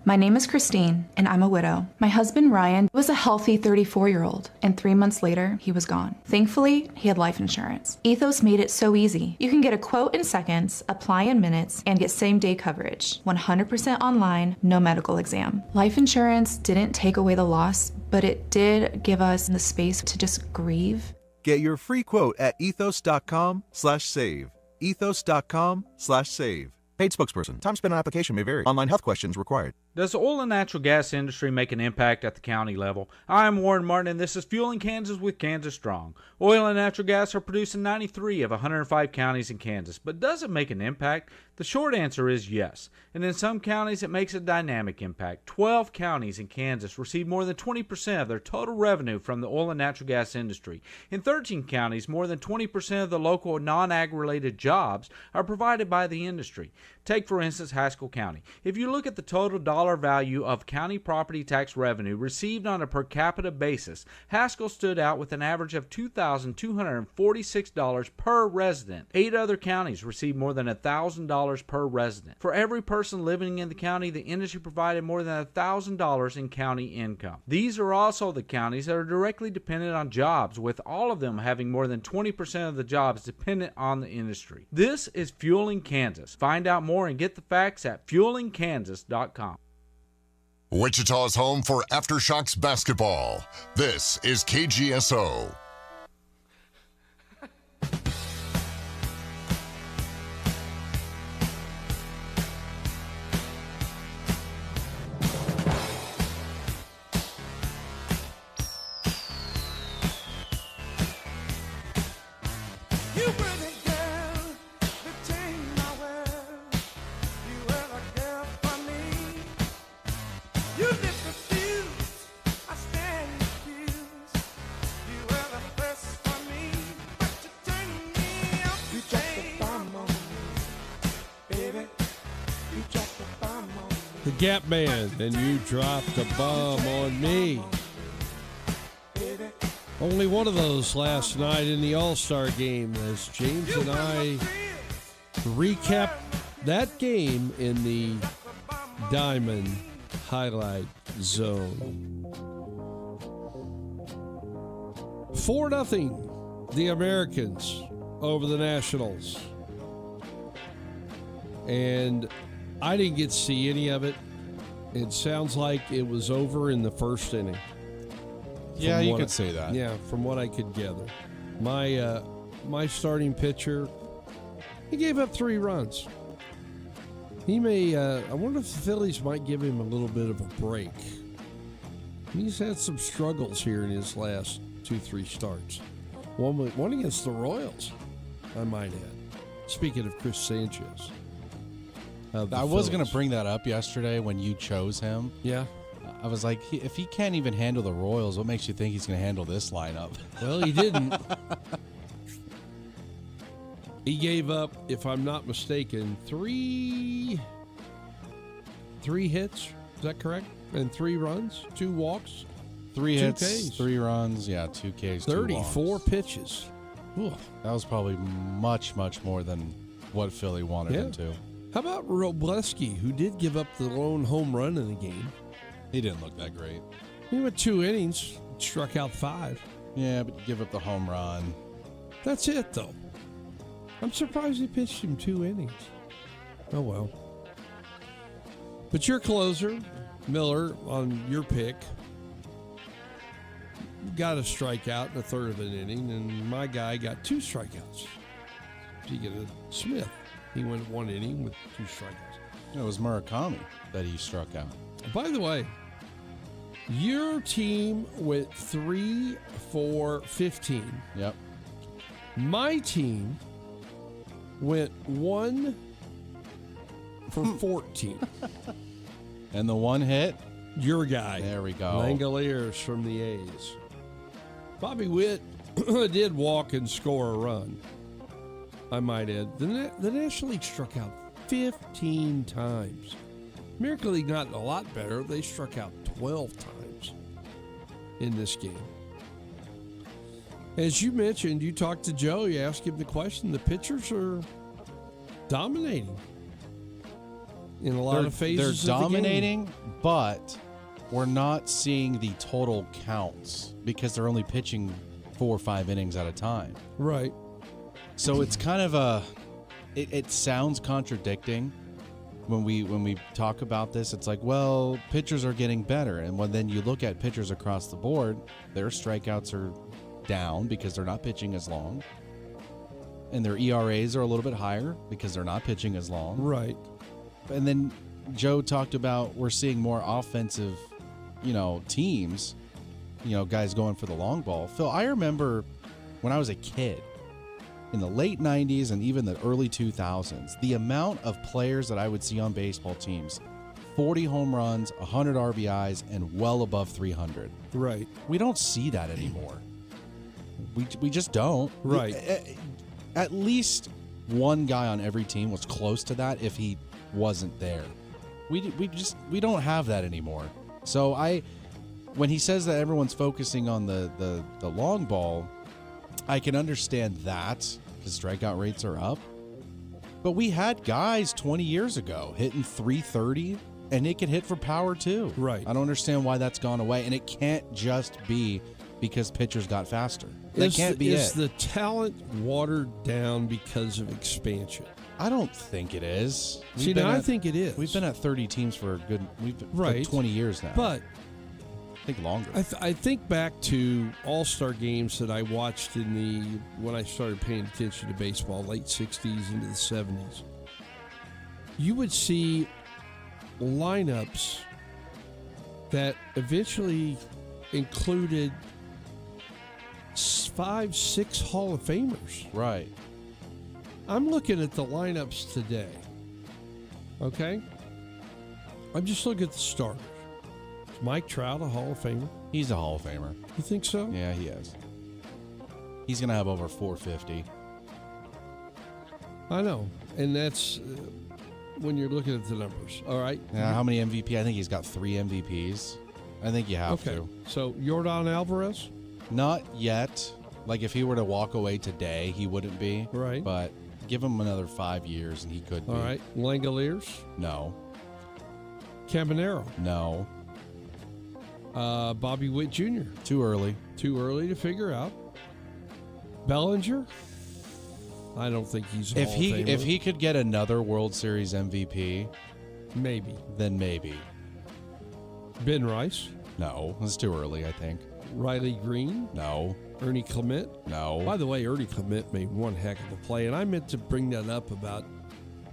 My name is Christine, and I'm a widow. My husband, Ryan, was a healthy 34-year-old, and 3 months later, he was gone. Thankfully, he had life insurance. Ethos made it so easy. You can get a quote in seconds, apply in minutes, and get same-day coverage. 100% online, no medical exam. Life insurance didn't take away the loss, but it did give us the space to just grieve. Get your free quote at ethos.com/save. Ethos.com/save. Paid spokesperson. Time spent on application may vary. Online health questions required. Does the oil and natural gas industry make an impact at the county level? I'm Warren Martin, and this is Fueling Kansas with Kansas Strong. Oil and natural gas are produced in 93 of 105 counties in Kansas, but does it make an impact? The short answer is yes, and in some counties it makes a dynamic impact. 12 counties in Kansas receive more than 20% of their total revenue from the oil and natural gas industry. In 13 counties, more than 20% of the local non-ag-related jobs are provided by the industry. Take, for instance, Haskell County. If you look at the total dollar dollar value of county property tax revenue received on a per capita basis, Haskell stood out with an average of $2,246 per resident. 8 other counties received more than $1,000 per resident. For every person living in the county, the industry provided more than $1,000 in county income. These are also the counties that are directly dependent on jobs, with all of them having more than 20% of the jobs dependent on the industry. This is Fueling Kansas. Find out more and get the facts at fuelingkansas.com. Wichita's home for Aftershocks basketball. This is KGSO. The Gap Band, and You Dropped a Bomb on Me. Only one of those last night in the All-Star game, as James and I recap that game in the Diamond Highlight Zone. 4-0, the Americans over the Nationals. And I didn't get to see any of it. It sounds like it was over in the first inning. Yeah, you could say that. Yeah, from what I could gather. My starting pitcher, he gave up 3 runs. He may, I wonder if the Phillies might give him a little bit of a break. He's had some struggles here in his last 2-3 starts. One against the Royals, I might add. Speaking of Chris Sanchez. I was going to bring that up yesterday when you chose him. Yeah. I was like, if he can't even handle the Royals, what makes you think he's going to handle this lineup? Well, he didn't. He gave up, if I'm not mistaken, three hits. Is that correct? And 3 runs, 2 walks, 3 hits, Ks. 3 runs, 2 Ks, 34 pitches. Ooh. That was probably much, much more than what Philly wanted him to. How about Robleski, who did give up the lone home run in the game? He didn't look that great. He went 2 innings, struck out 5. Yeah, but give up the home run. That's it, though. I'm surprised he pitched him 2 innings. Oh, well. But your closer, Miller, on your pick, got a strikeout in the third of an inning, and my guy got 2 strikeouts. Speaking of Smith, he went 1 inning with 2 strikeouts. It was Murakami that he struck out. By the way, your team went 3 for 15. Yep. My team went 1 for 14. And the one hit? Your guy. There we go. Langoliers from the A's. Bobby Witt did walk and score a run, I might add. The National League struck out 15 times. Miracle League not a lot better. They struck out 12 times in this game. As you mentioned, you talked to Joe, you asked him the question, the pitchers are dominating in a lot of phases They're of the game. dominating, but we're not seeing the total counts because they're only pitching 4 or 5 innings at a time. Right. So it's kind of it sounds contradicting when we talk about this. It's like, well, pitchers are getting better, and when then you look at pitchers across the board, their strikeouts are down because they're not pitching as long, and their ERAs are a little bit higher because they're not pitching as long. Right. And then Joe talked about we're seeing more offensive, teams, guys going for the long ball. Phil, I remember when I was a kid in the late 90s and even the early 2000s, the amount of players that I would see on baseball teams, 40 home runs, 100 RBIs, and well above 300. Right. We don't see that anymore. We just don't. Right. At least one guy on every team was close to that if he wasn't there. We don't have that anymore. So when he says that everyone's focusing on the long ball, I can understand that because strikeout rates are up. But we had guys 20 years ago hitting 330, and it could hit for power too. Right. I don't understand why that's gone away, and it can't just be because pitchers got faster. That can't be it. Is the talent watered down because of expansion? I don't think it is. I think it is. We've been at 30 teams for right. 20 years now. But I think longer. I think back to All-Star games that I watched when I started paying attention to baseball, late 60s into the 70s. You would see lineups that eventually included 5, 6 Hall of Famers. Right. I'm looking at the lineups today. Okay? I'm just looking at the starters. Is Mike Trout a Hall of Famer? He's a Hall of Famer. You think so? Yeah, he is. He's going to have over 450. I know. And that's when you're looking at the numbers. All right? Yeah, how many MVP? I think he's got 3 MVPs. I think you have to. So, Yordan Alvarez? Not yet. Like, if he were to walk away today, he wouldn't be. Right. But give him another 5 years, and he could be. All right. Langoliers? No. Cabanero? No. Bobby Witt Jr.? Too early. Too early to figure out. Bellinger? I don't think he's a Hall of Famer. If he could get another World Series MVP, maybe. Then maybe. Ben Rice? No, it's too early, I think. Riley Green? No. Ernie Clement? No. By the way, Ernie Clement made one heck of a play, and I meant to bring that up about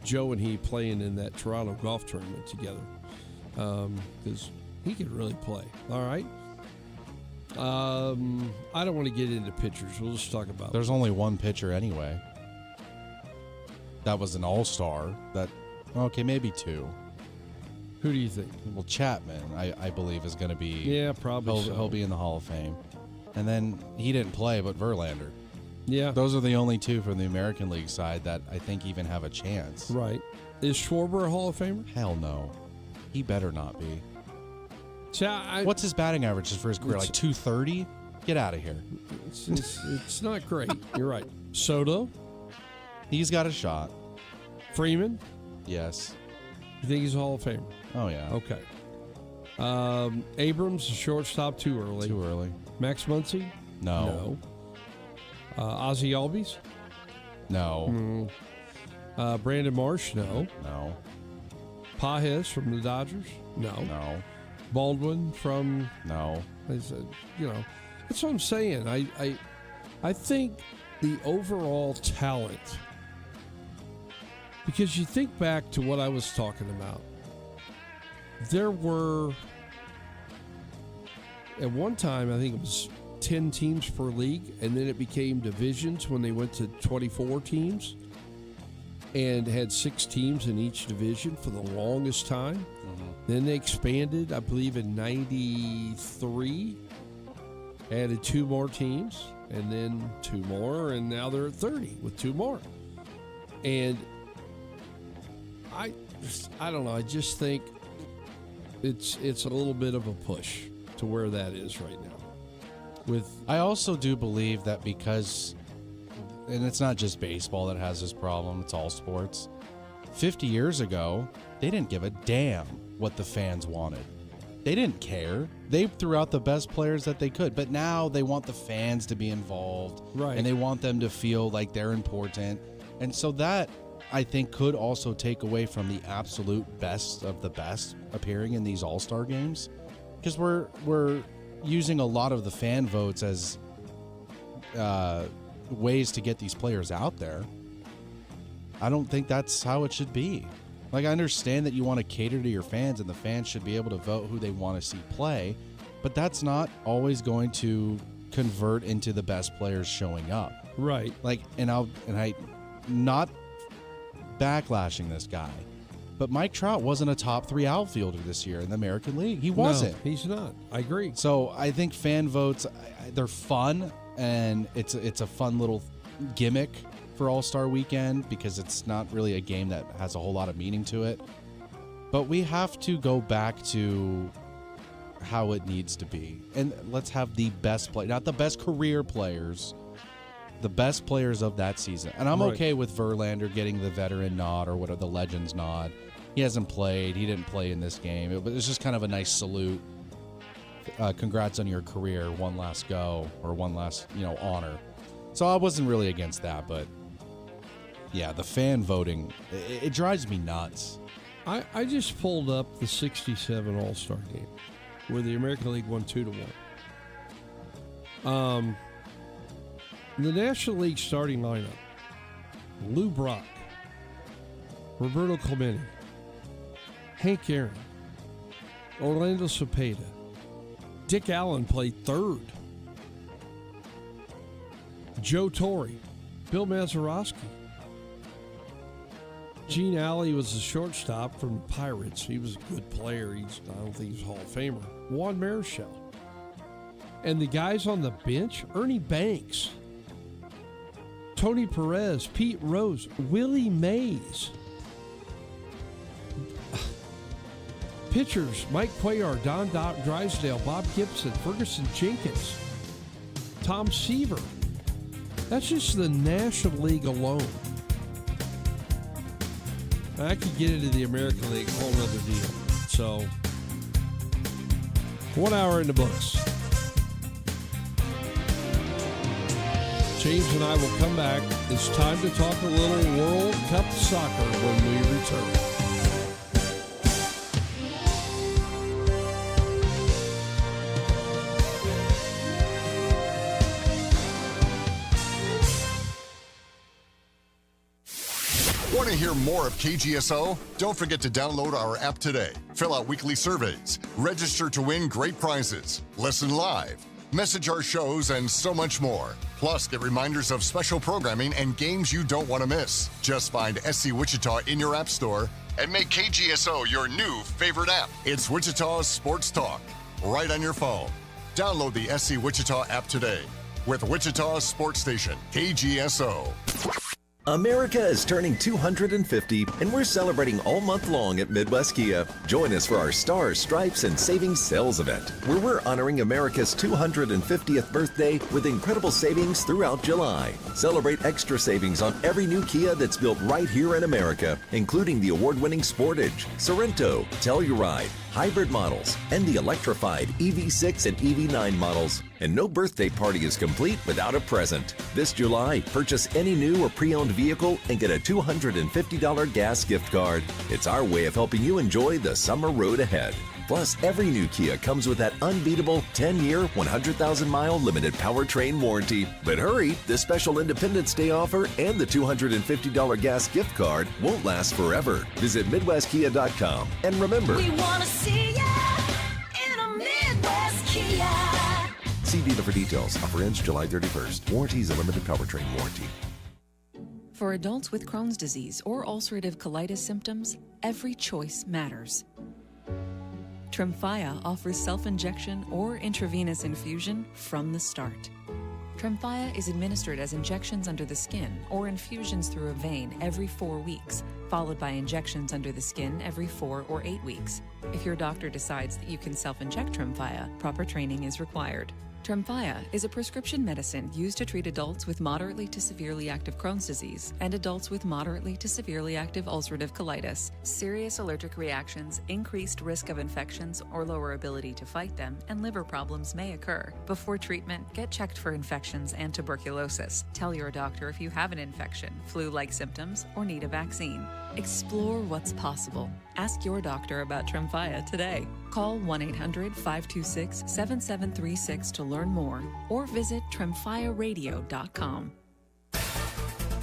Joe and he playing in that Toronto golf tournament together, because he could really play. All right. I don't want to get into pitchers. We'll just talk about. There's only one pitcher anyway. That was an All-Star. Okay, maybe 2. Who do you think? Well, Chapman, I believe, is going to be. Yeah, probably. He'll be in the Hall of Fame. And then he didn't play, but Verlander. Yeah. Those are the only 2 from the American League side that I think even have a chance. Right. Is Schwarber a Hall of Famer? Hell no. He better not be. See, what's his batting average for his career? Like 230? Get out of here. It's not great. You're right. Soto? He's got a shot. Freeman? Yes. You think he's a Hall of Famer? Oh, yeah. Okay. Abrams, the shortstop, too early. Too early. Max Muncy? No. Ozzie Albies? No. Brandon Marsh? No. No. Pages from the Dodgers? No. No. Baldwin from? No. That's what I'm saying. I think the overall talent, because you think back to what I was talking about, there were, at one time, I think it was 10 teams per league, and then it became divisions when they went to 24 teams and had 6 teams in each division for the longest time. Mm-hmm. Then they expanded, I believe, in 93, added 2 more teams, and then 2 more, and now they're at 30 with 2 more. And I don't know, I just think it's a little bit of a push to where that is right now. I also do believe that because, and it's not just baseball that has this problem, it's all sports. 50 years ago, they didn't give a damn what the fans wanted. They didn't care. They threw out the best players that they could, but now they want the fans to be involved. Right. And they want them to feel like they're important. And so that, I think, could also take away from the absolute best of the best appearing in these All-Star games, because we're using a lot of the fan votes as ways to get these players out there. I don't think that's how it should be. Like, I understand that you want to cater to your fans, and the fans should be able to vote who they want to see play, but that's not always going to convert into the best players showing up. Right. Like, and I not backlashing this guy, but Mike Trout wasn't a top 3 outfielder this year in the American League. He wasn't. No, he's not. I agree. So I think fan votes, they're fun, and it's a fun little gimmick for All-Star Weekend because it's not really a game that has a whole lot of meaning to it. But we have to go back to how it needs to be. And let's have the best play, not the best career players, the best players of that season. And I'm okay with Verlander getting the veteran nod or whatever, the Legends nod. He hasn't played. He didn't play in this game. It was just kind of a nice salute. Congrats on your career. One last go or one last, honor. So I wasn't really against that, but yeah, the fan voting, it drives me nuts. I just pulled up the 67 All-Star game where the American League won 2-1. The National League starting lineup: Lou Brock, Roberto Clemente, Hank Aaron, Orlando Cepeda. Dick Allen played third. Joe Torre, Bill Mazeroski. Gene Alley was the shortstop from the Pirates. He was a good player. I don't think he's a Hall of Famer. Juan Marichal. And the guys on the bench: Ernie Banks, Tony Perez, Pete Rose, Willie Mays. Pitchers: Mike Cuellar, Don Drysdale, Bob Gibson, Ferguson Jenkins, Tom Seaver. That's just the National League alone. I could get into the American League, a whole other deal. So, 1 hour in the books. James and I will come back. It's time to talk a little World Cup soccer when we return. Want to hear more of KGSO? Don't forget to download our app today. Fill out weekly surveys, register to win great prizes, listen live, message our shows, and so much more. Plus, get reminders of special programming and games you don't want to miss. Just find SC Wichita in your app store and make KGSO your new favorite app. It's Wichita's Sports Talk, right on your phone. Download the SC Wichita app today with Wichita's sports station, KGSO. America is turning 250, and we're celebrating all month long at Midwest Kia. Join us for our Stars, Stripes, and Savings Sales event, where we're honoring America's 250th birthday with incredible savings throughout July. Celebrate extra savings on every new Kia that's built right here in America, including the award-winning Sportage, Sorento, Telluride, hybrid models, and the electrified EV6 and EV9 models. And no birthday party is complete without a present. This July, purchase any new or pre-owned vehicle and get a $250 gas gift card. It's our way of helping you enjoy the summer road ahead. Plus, every new Kia comes with that unbeatable 10-year, 100,000-mile limited powertrain warranty. But hurry, this special Independence Day offer and the $250 gas gift card won't last forever. Visit MidwestKia.com. And remember, We want to see ya in a Midwest Kia. see dealer for details. Offer ends July 31st. Warranty is a limited powertrain warranty. For adults with Crohn's disease or ulcerative colitis symptoms, every choice matters. Tremfya offers self-injection or intravenous infusion from the start. Tremfya is administered as injections under the skin or infusions through a vein every 4 weeks, followed by injections under the skin every 4 or 8 weeks. If your doctor decides that you can self-inject Tremfya, proper training is required. Tremfya is a prescription medicine used to treat adults with moderately to severely active Crohn's disease and adults with moderately to severely active ulcerative colitis. Serious allergic reactions, increased risk of infections or lower ability to fight them, and liver problems may occur. Before treatment, get checked for infections and tuberculosis. Tell your doctor if you have an infection, flu-like symptoms, or need a vaccine. Explore what's possible. Ask your doctor about Tremfya today. Call 1-800-526-7736 to learn more or visit tremfyaradio.com.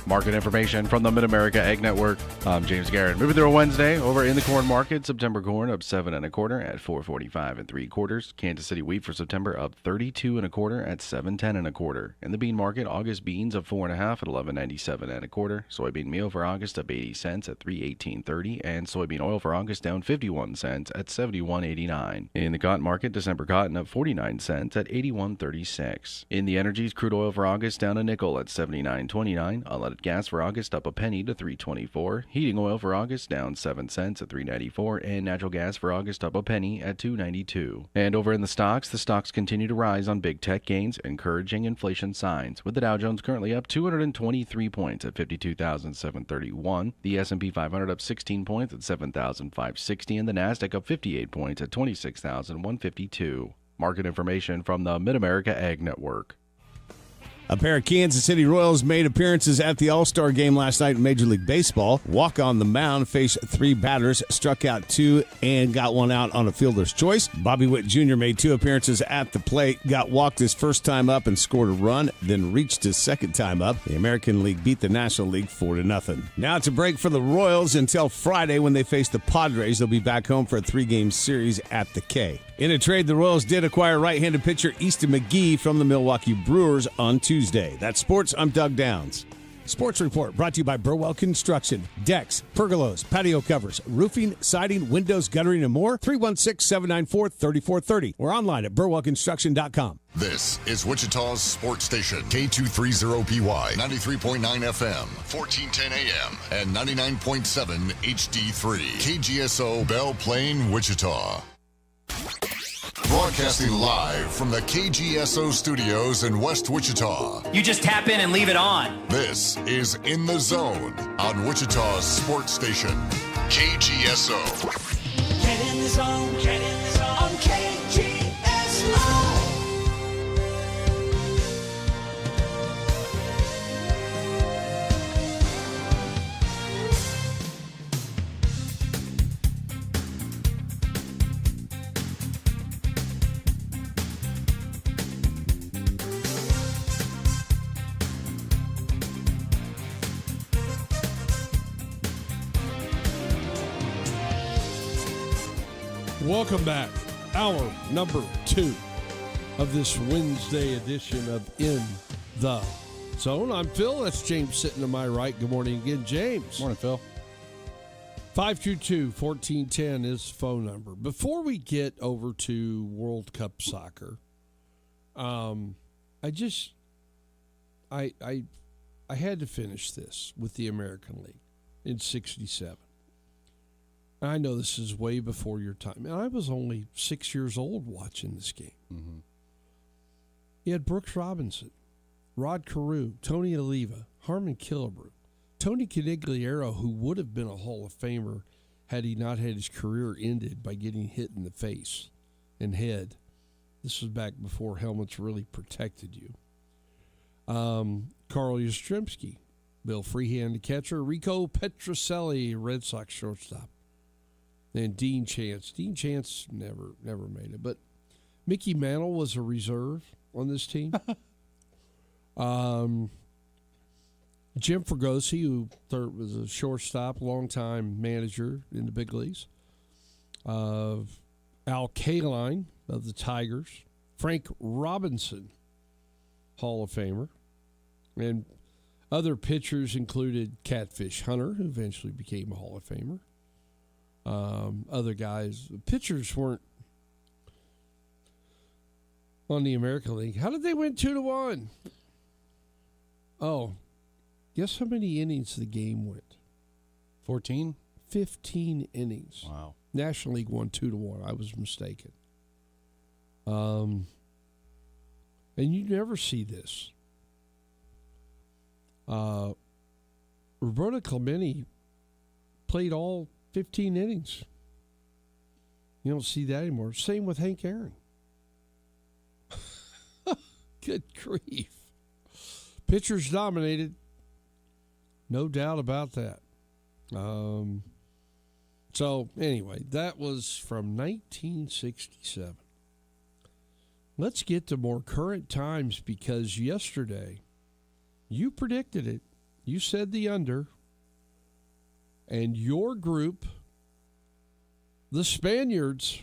Market information from the Mid-America Egg Network. I'm James Garrett. Moving through a Wednesday over in the corn market. September corn up 7 1/4 at $4.45 3/4. Kansas City wheat for September up 32 1/4 at $7.10 1/4. In the bean market, August beans up 4 1/2 at $11.97 1/4. Soybean meal for August up 80 cents at $3.1830, and soybean oil for August down 51 cents at $71.89. In the cotton market, December cotton up 49 cents at $81.36. In the energies, crude oil for August down a nickel at $79.29. Unleaded gas for August up a penny to $3.24. Heating oil for August down 7 cents at $3.94. And natural gas for August up a penny at $2.92. And over in the stocks continue to rise on big tech gains, encouraging inflation signs, with the Dow Jones currently up 223 points at 52,731. The S&P 500 up 16 points at 7,560. And the Nasdaq up 58 points at 26,152. Market information from the Mid-America Ag Network. A pair of Kansas City Royals made appearances at the All-Star game last night in Major League Baseball. Walk on the mound, faced 3 batters, struck out 2, and got 1 out on a fielder's choice. Bobby Witt Jr. made 2 appearances at the plate, got walked his first time up and scored a run, then reached his second time up. The American League beat the National League 4-0. Now it's a break for the Royals until Friday when they face the Padres. They'll be back home for a 3-game series at the K. In a trade, the Royals did acquire right-handed pitcher Easton McGee from the Milwaukee Brewers on Tuesday. That's sports. I'm Doug Downs. Sports Report brought to you by Burwell Construction. Decks, pergolas, patio covers, roofing, siding, windows, guttering, and more. 316-794-3430 or online at burwellconstruction.com. This is Wichita's sports station, K230PY, 93.9 FM, 1410 AM, and 99.7 HD3. KGSO Belle Plaine, Wichita. Broadcasting live from the KGSO studios in West Wichita. You just tap in and leave it on. This is In the Zone on Wichita's sports station, KGSO. Get in the zone, on KGSO. Welcome back. Hour number 2 of this Wednesday edition of In the Zone. I'm Phil. That's James sitting to my right. Good morning again, James. Morning, Phil. 522-1410 is the phone number. Before we get over to World Cup soccer, I had to finish this with the American League in 67. I know this is way before your time. And I was only 6 years old watching this game. Mm-hmm. You had Brooks Robinson, Rod Carew, Tony Oliva, Harmon Killebrew, Tony Conigliaro, who would have been a Hall of Famer had he not had his career ended by getting hit in the face and head. This was back before helmets really protected you. Carl Yastrzemski, Bill Freehan, the catcher, Rico Petrocelli, Red Sox shortstop. And Dean Chance. Dean Chance never made it. But Mickey Mantle was a reserve on this team. Jim Fregosi, who was a shortstop, longtime manager in the big leagues. Al Kaline of the Tigers. Frank Robinson, Hall of Famer. And other pitchers included Catfish Hunter, who eventually became a Hall of Famer. Other guys, pitchers weren't on the American League. How did they win 2-1? Oh, guess how many innings the game went? 14? 15 innings. Wow. National League won 2-1. I was mistaken. And you never see this. Roberto Clemente played all 15 innings. You don't see that anymore. Same with Hank Aaron. Good grief. Pitchers dominated. No doubt about that. So, anyway, that was from 1967. Let's get to more current times because yesterday, you predicted it. You said the under. And your group, the Spaniards,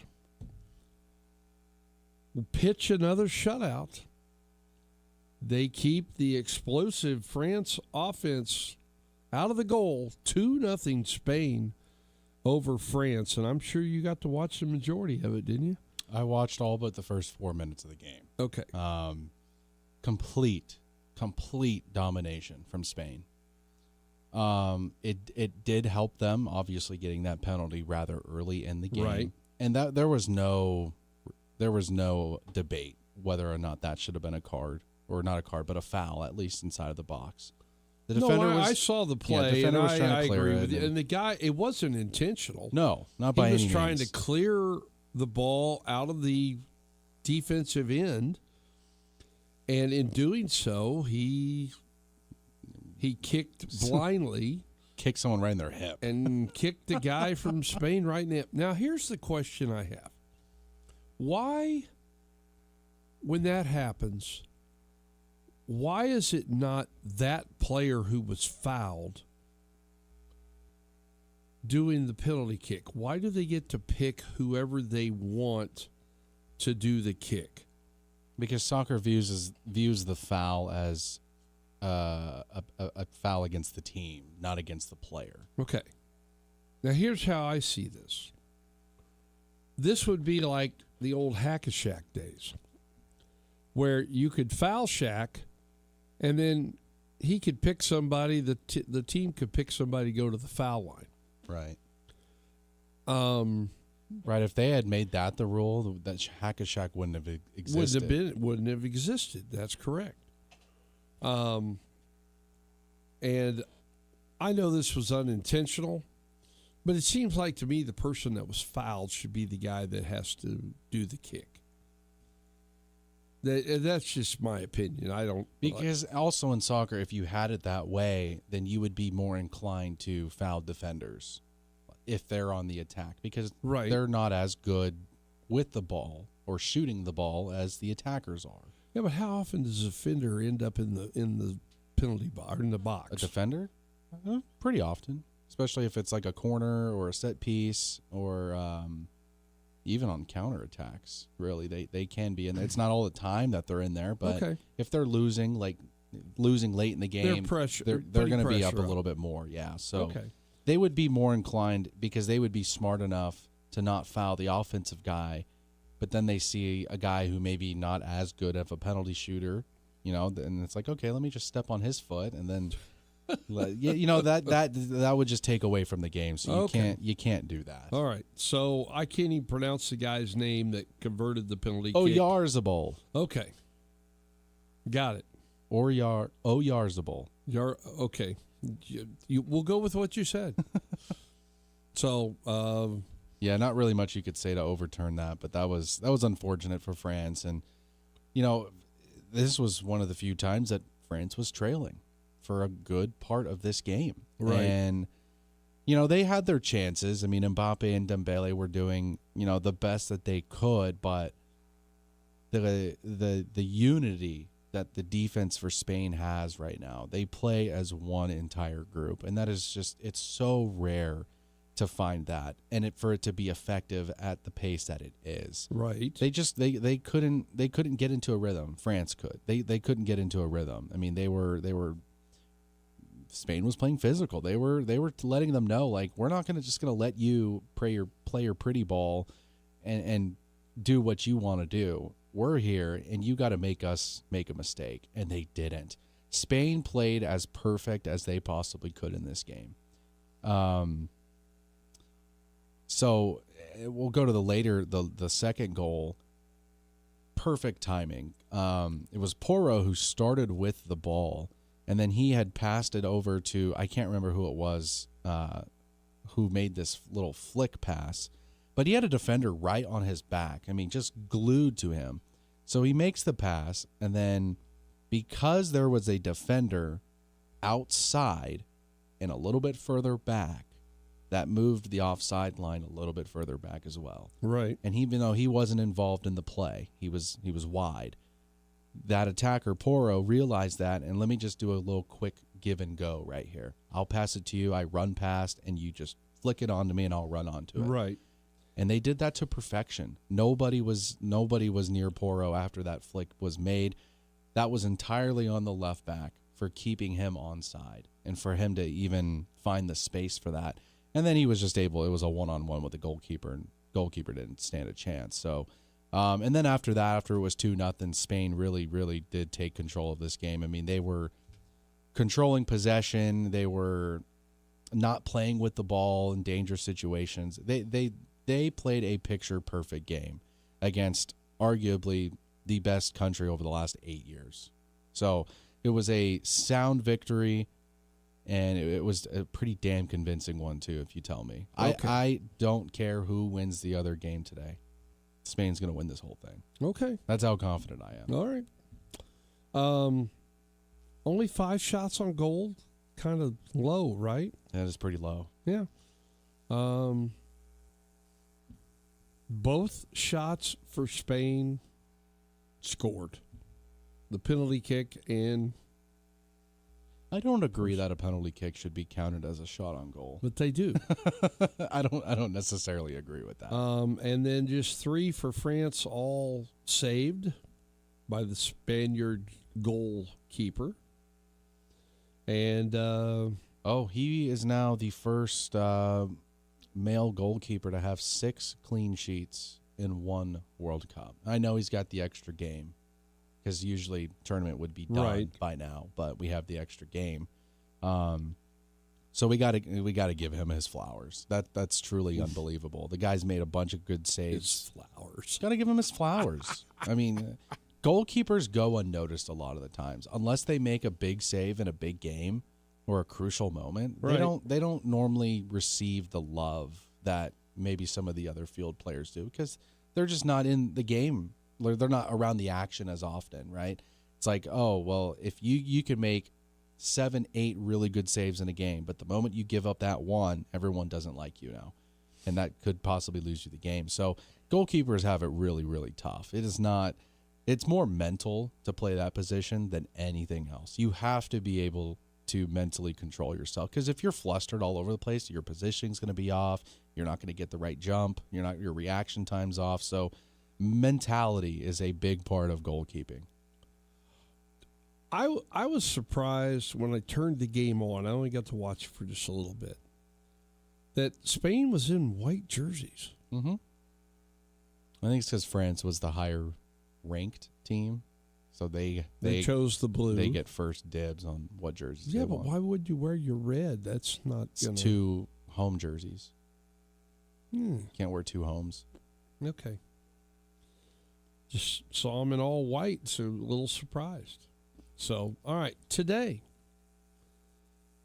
will pitch another shutout. They keep the explosive France offense out of the goal, 2-0 Spain over France. And I'm sure you got to watch the majority of it, didn't you? I watched all but the first 4 minutes of the game. Okay. Complete domination from Spain. It did help them, obviously, getting that penalty rather early in the game. Right. And that there was no debate whether or not that should have been a card, or not a card, but a foul, at least inside of the box. The defender I saw the play, defender and was trying to clear agree it, with you. And the guy, it wasn't intentional. No, not by any means. He was trying to clear the ball out of the defensive end, and in doing so, he kicked blindly. Kicked someone right in their hip. And kicked the guy from Spain right in the hip. Now, here's the question I have. Why, when that happens, why is it not that player who was fouled doing the penalty kick? Why do they get to pick whoever they want to do the kick? Because soccer views the foul as a foul against the team, not against the player. Okay. Now, here's how I see this. This would be like the old Hack-a-Shack days, where you could foul Shack, and then he could pick somebody, the team could pick somebody to go to the foul line. Right. Right. If they had made that the rule, that Hack-a-Shack wouldn't have existed. Wouldn't have existed. That's correct. And I know this was unintentional, but it seems like to me the person that was fouled should be the guy that has to do the kick. That's just my opinion. I don't. Because also in soccer, if you had it that way, then you would be more inclined to foul defenders if they're on the attack, because they're not as good with the ball or shooting the ball as the attackers are. Yeah, but how often does a defender end up in the penalty box, in the box? A defender? Pretty often, especially if it's like a corner or a set piece, or even on counterattacks. Really, they can be, and it's not all the time that they're in there. But if they're losing late in the game, they're going to be up a little bit more. Yeah, so they would be more inclined, because they would be smart enough to not foul the offensive guy. But then they see a guy who maybe not as good of a penalty shooter, and it's like, okay, let me just step on his foot, and then, that would just take away from the game. So you can't do that. All right, so I can't even pronounce the guy's name that converted the penalty kick. Oyarzabal. Okay, got it. Oyarzabal. Okay, we'll go with what you said. So. Yeah, not really much you could say to overturn that, but that was unfortunate for France. And, this was one of the few times that France was trailing for a good part of this game. Right. And, they had their chances. I mean, Mbappe and Dembele were doing, the best that they could, but the unity that the defense for Spain has right now, they play as one entire group. And that is just, it's so rare to find that, and for it to be effective at the pace that it is. Right. They couldn't get into a rhythm. France could. They couldn't get into a rhythm. I mean, they were Spain was playing physical. They were letting them know, like, we're not just gonna let you play your pretty ball and do what you want to do. We're here, and you got to make us make a mistake, and they didn't. Spain played as perfect as they possibly could in this game. So we'll go to the second goal. Perfect timing. It was Porro who started with the ball, and then he had passed it over to, I can't remember who it was, who made this little flick pass, but he had a defender right on his back. I mean, just glued to him. So he makes the pass, and then because there was a defender outside and a little bit further back, that moved the offside line a little bit further back as well. Right. And even though he wasn't involved in the play, he was wide. That attacker, Porro, realized that, and let me just do a little quick give and go right here. I'll pass it to you, I run past, and you just flick it onto me, and I'll run onto it. Right. And they did that to perfection. Nobody was near Porro after that flick was made. That was entirely on the left back for keeping him onside and for him to even find the space for that. And then he was just able, it was a one-on-one with the goalkeeper, and goalkeeper didn't stand a chance. So, and then after that, after it was 2-0, Spain really, really did take control of this game. I mean, they were controlling possession. They were not playing with the ball in dangerous situations. They played a picture-perfect game against arguably the best country over the last 8 years. So it was a sound victory, and it was a pretty damn convincing one, too, if you tell me. Okay. I don't care who wins the other game today. Spain's going to win this whole thing. Okay. That's how confident I am. All right. Only 5 shots on goal. Kind of low, right? That is pretty low. Yeah. Both shots for Spain scored. The penalty kick and... I don't agree that a penalty kick should be counted as a shot on goal. But they do. I don't necessarily agree with that. And then just 3 for France, all saved by the Spaniard goalkeeper. And he is now the first male goalkeeper to have 6 clean sheets in one World Cup. I know he's got the extra game, because usually tournament would be done by now, but we have the extra game. So we got to give him his flowers. That's truly unbelievable. The guy's made a bunch of good saves. His flowers. Got to give him his flowers. I mean, goalkeepers go unnoticed a lot of the times unless they make a big save in a big game or a crucial moment. Right. They don't normally receive the love that maybe some of the other field players do, because they're just not in the game. They're not around the action as often, right? It's like, oh, well, if you can make 7, 8 really good saves in a game, but the moment you give up that one, everyone doesn't like you now, and that could possibly lose you the game. So goalkeepers have it really, really tough. It's more mental to play that position than anything else. You have to be able to mentally control yourself, because if you're flustered all over the place, your positioning's going to be off. You're not going to get the right jump. Your reaction time's off. So mentality is a big part of goalkeeping. I was surprised when I turned the game on. I only got to watch it for just a little bit. That Spain was in white jerseys. Mm-hmm. I think it's because France was the higher ranked team, so they chose the blue. They get first dibs on what jerseys. Yeah, they but want. why would you wear your red? That's not. It's 2 home jerseys. Hmm. Can't wear 2 homes. Okay. Just saw them in all white, so a little surprised. So, all right, today,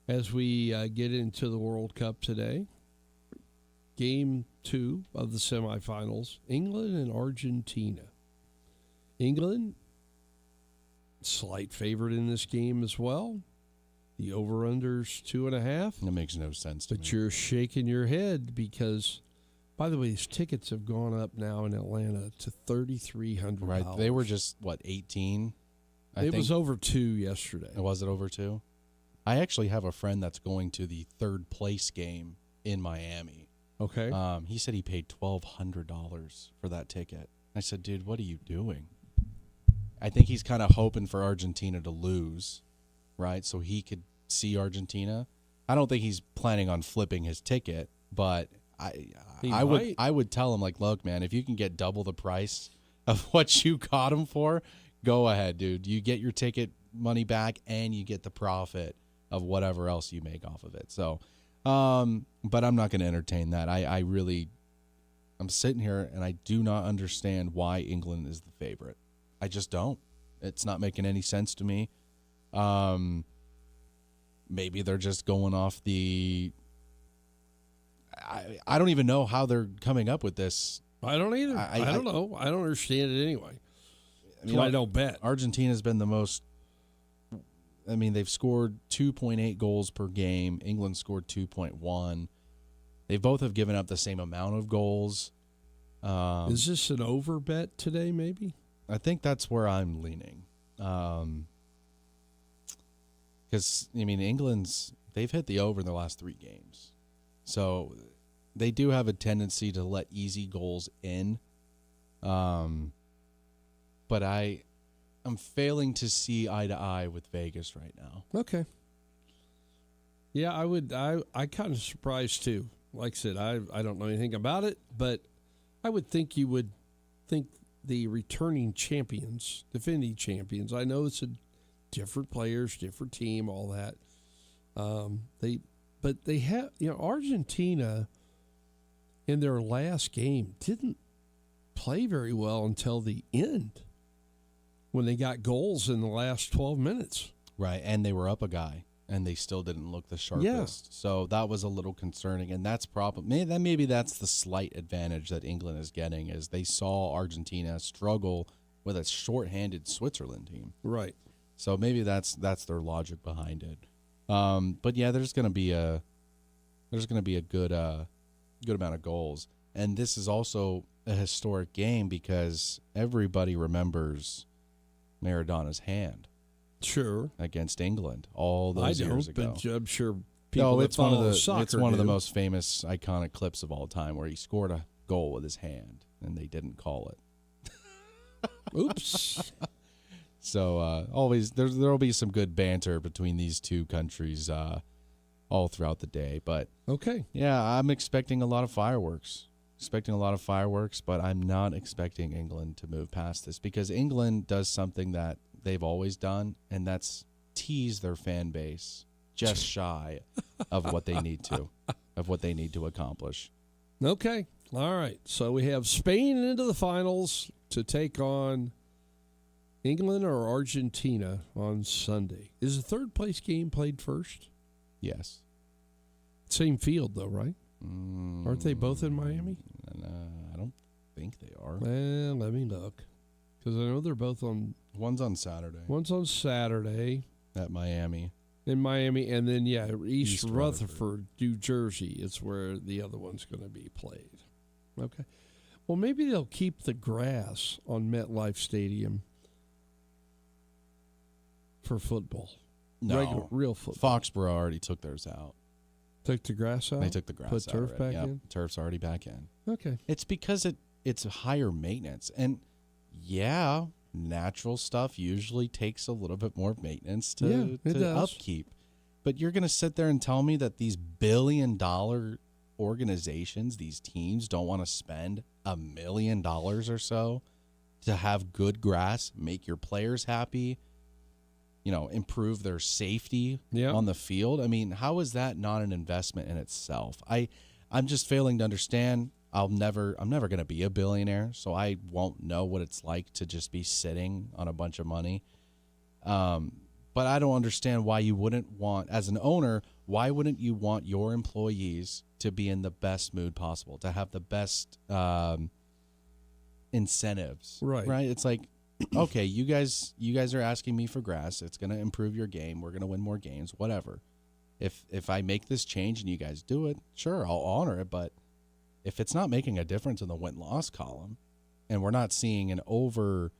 as we get into the World Cup today, Game 2 of the semifinals, England and Argentina. England, slight favorite in this game as well. The over-under's 2.5. That makes no sense to me. But you're shaking your head because, by the way, these tickets have gone up now in Atlanta to $3,300. Right, they were just, 18? I think. Was over 2 yesterday. Was it over 2? I actually have a friend that's going to the third place game in Miami. Okay. He said he paid $1,200 for that ticket. I said, dude, what are you doing? I think he's kind of hoping for Argentina to lose, right? So he could see Argentina. I don't think he's planning on flipping his ticket, but I would tell him, like, look, man, if you can get double the price of what you got him for, go ahead, dude. You get your ticket money back, and you get the profit of whatever else you make off of it. So, but I'm not going to entertain that. I'm sitting here, and I do not understand why England is the favorite. I just don't. It's not making any sense to me. Maybe they're just going off the... I don't even know how they're coming up with this. I don't either. I don't know. I don't understand it anyway. I don't bet. Argentina's been the most... I mean, they've scored 2.8 goals per game. England scored 2.1. They both have given up the same amount of goals. Is this an over bet today, maybe? I think that's where I'm leaning. Because, they've hit the over in the last 3 games. So they do have a tendency to let easy goals in. But I'm failing to see eye to eye with Vegas right now. Okay. Yeah, I kind of surprised too. Like I said, I don't know anything about it, but I would think you would think the returning champions, defending champions. I know it's a different players, different team, all that. They have, Argentina in their last game didn't play very well until the end when they got goals in the last 12 minutes. Right, and they were up a guy, and they still didn't look the sharpest. Yeah. So that was a little concerning, and that's maybe that's the slight advantage that England is getting, is they saw Argentina struggle with a shorthanded Switzerland team. Right. So maybe that's their logic behind it. But yeah, there's going to be a good amount of goals, and this is also a historic game because everybody remembers Maradona's hand. Sure. Against England all those years ago. But I'm sure people it's one of the do. most famous, iconic clips of all time where he scored a goal with his hand and they didn't call it. Oops. So always there'll be some good banter between these two countries all throughout the day. But okay, yeah, I'm expecting a lot of fireworks. But I'm not expecting England to move past this because England does something that they've always done, and that's tease their fan base just shy of what they need to accomplish. Okay. All right. So we have Spain into the finals to take on England or Argentina on Sunday. Is the third place game played first? Yes. Same field, though, right? Aren't they both in Miami? I don't think they are. Well, let me look. Because I know they're both on... One's on Saturday. One's on Saturday. At Miami. In Miami. And then, East Rutherford, New Jersey is where the other one's going to be played. Okay. Well, maybe they'll keep the grass on MetLife Stadium for football. No. Real football. Foxborough already took theirs out. Took the grass out? They took the grass Put out. turf back in? Turf's already back in. Okay. It's because it's higher maintenance. And, yeah, natural stuff usually takes a little bit more maintenance to upkeep. But you're going to sit there and tell me that these billion-dollar organizations, these teams, don't want to spend $1 million or so to have good grass, make your players happy, improve their safety on the field. I mean, how is that not an investment in itself? I'm just failing to understand. I'm never going to be a billionaire, so I won't know what it's like to just be sitting on a bunch of money. But I don't understand why you wouldn't want, as an owner, why wouldn't you want your employees to be in the best mood possible, to have the best incentives? Right. It's like, okay, you guys are asking me for grass. It's going to improve your game. We're going to win more games, whatever. If I make this change and you guys do it, sure, I'll honor it. But if it's not making a difference in the win-loss column and we're not seeing we're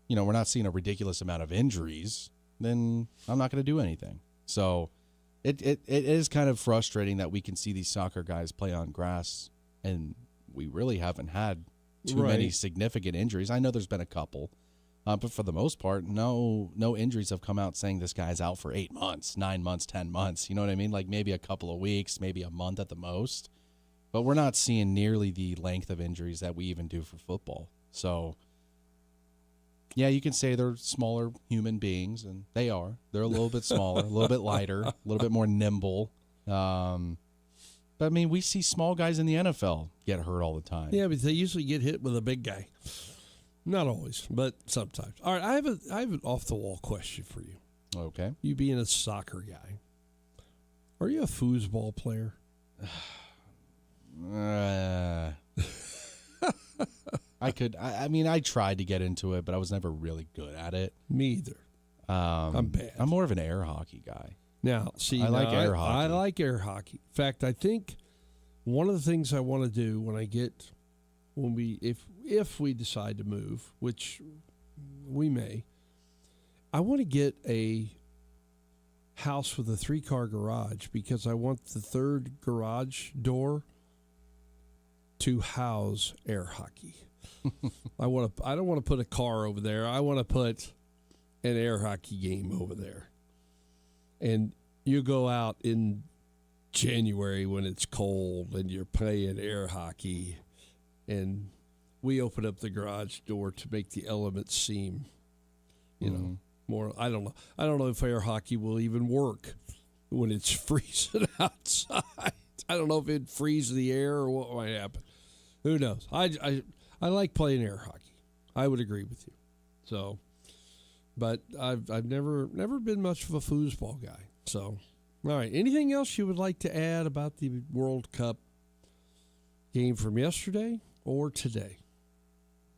not seeing a ridiculous amount of injuries, then I'm not going to do anything. So it is kind of frustrating that we can see these soccer guys play on grass and we really haven't had too many significant injuries. I know there's been a couple. But for the most part, no injuries have come out saying this guy's out for 8 months, 9 months, 10 months. You know what I mean? Like maybe a couple of weeks, maybe a month at the most. But we're not seeing nearly the length of injuries that we even do for football. So, yeah, you can say they're smaller human beings, and they are. They're a little bit smaller, a little bit lighter, a little bit more nimble. But, I mean, we see small guys in the NFL get hurt all the time. Yeah, but they usually get hit with a big guy. Not always, but sometimes. All right, I have an off-the-wall question for you. Okay. You being a soccer guy, are you a foosball player? I tried to get into it, but I was never really good at it. Me either. I'm bad. I'm more of an air hocky guy. Now, see, I like air hockey. I like air hockey. In fact, I think one of the things I want to do if we decide to move, which we may, I want to get a house with a 3-car garage because I want the third garage door to house air hockey. I don't want to put a car over there. I want to put an air hockey game over there. And you go out in January when it's cold and you're playing air hockey, and we open up the garage door to make the elements seem, more. I don't know. I don't know if air hockey will even work when it's freezing outside. I don't know if it freezes the air or what might happen. Who knows? I like playing air hockey. I would agree with you. So, but I've never been much of a foosball guy. So, all right. Anything else you would like to add about the World Cup game from yesterday or today?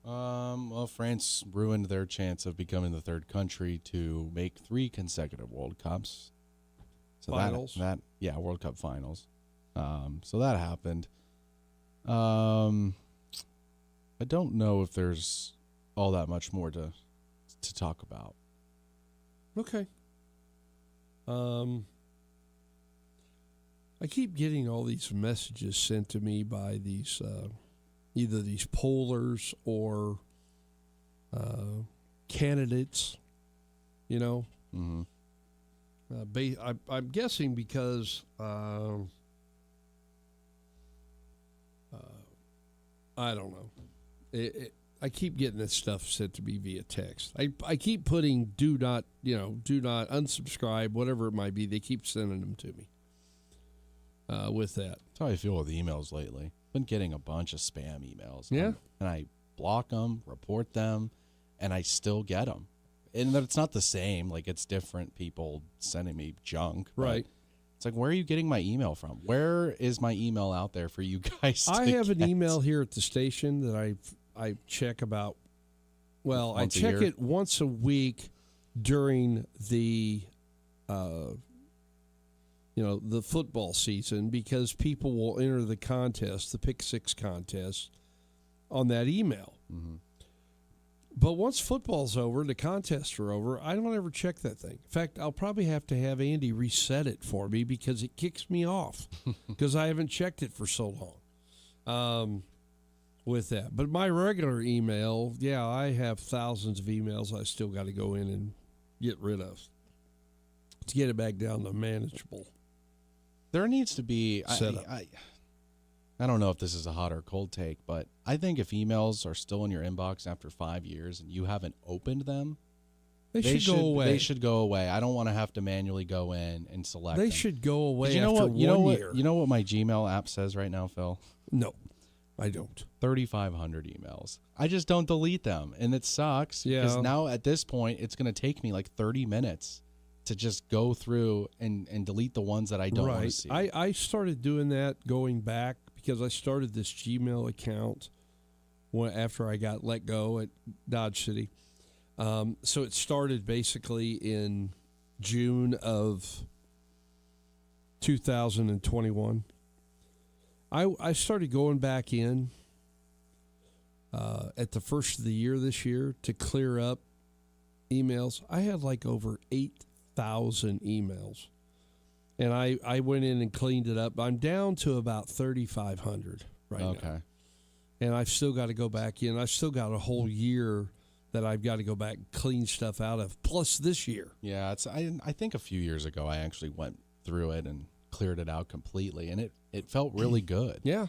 Well, France ruined their chance of becoming the third country to make 3 consecutive World Cups. So finals? World Cup finals. So that happened. I don't know if there's all that much more to talk about. Okay. I keep getting all these messages sent to me by these either these pollers or candidates, you know. Mm-hmm. I'm guessing because I don't know. I keep getting this stuff sent to me via text. I keep putting do not unsubscribe, whatever it might be. They keep sending them to me with that. That's how I feel with emails lately. Been getting a bunch of spam emails. Yeah. And I block them, report them, and I still get them. And it's not the same. Like, it's different people sending me junk. Right. It's like, where are you getting my email from? Where is my email out there for you guys to I have an get? email here at the station that I check about. Well, I check it once a week during the the football season, because people will enter the contest, the Pick Six contest, on that email. Mm-hmm. But once football's over and the contests are over, I don't ever check that thing. In fact, I'll probably have to have Andy reset it for me because it kicks me off because I haven't checked it for so long with that. But my regular email, I have thousands of emails I still got to go in and get rid of to get it back down to manageable. There needs to be setup. I don't know if this is a hot or cold take, but I think if emails are still in your inbox after 5 years and you haven't opened them, they should go away. They should go away. I don't want to have to manually go in and select them. They should go away after 1 year. You know what my Gmail app says right now, Phil? No, I don't. 3,500 emails. I just don't delete them, and it sucks because now at this point it's going to take me like 30 minutes to just go through and delete the ones that I don't want to see. I started doing that going back because I started this Gmail account after I got let go at Dodge City. So it started basically in June of 2021. I started going back in at the first of the year this year to clear up emails. I had like over 8,000 emails. And I went in and cleaned it up. I'm down to about 3,500 right now. And I've still got to go back in. I've still got a whole year that I've got to go back and clean stuff out of, plus this year. Yeah, I think a few years ago I actually went through it and cleared it out completely, and it felt really good. Yeah.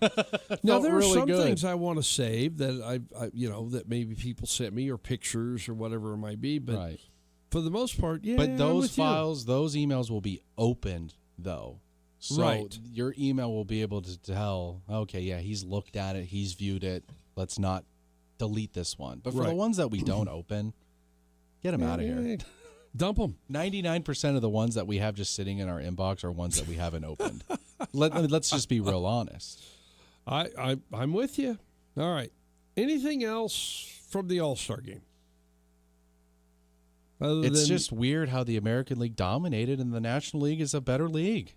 Now, there are some things I want to save that I that maybe people sent me, or pictures or whatever it might be, but for the most part, But those files, those emails will be opened, though. So your email will be able to tell, okay, yeah, he's looked at it, he's viewed it, let's not delete this one. But for the ones that we don't open, get them out of here. Dump them. 99% of the ones that we have just sitting in our inbox are ones that we haven't opened. Let's just be real honest. I'm with you. All right. Anything else from the All-Star game? It's just weird how the American League dominated and the National League is a better league.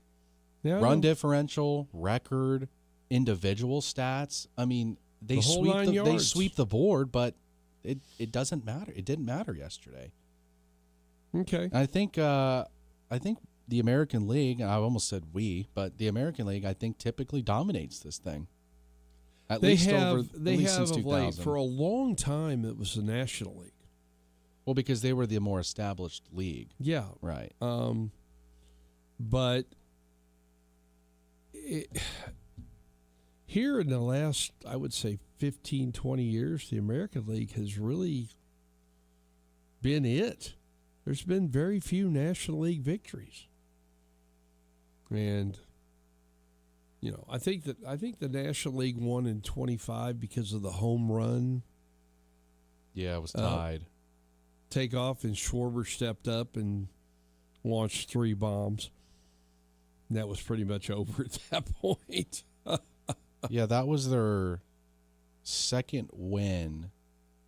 Yeah, run differential, record, individual stats. I mean, they sweep the board, but it doesn't matter. It didn't matter yesterday. Okay. I think the American League, I almost said but the American League, I think, typically dominates this thing. At least since 2000. For a long time it was the National League. Well, because they were the more established league. Yeah. Right. But here in the last, I would say, 15, 20 years, the American League has really been it. there's been very few National League victories. And, I think the National League won in 25 because of the home run. Yeah, it was tied. Takeoff, and Schwarber stepped up and launched 3 bombs. And that was pretty much over at that point. Yeah, that was their second win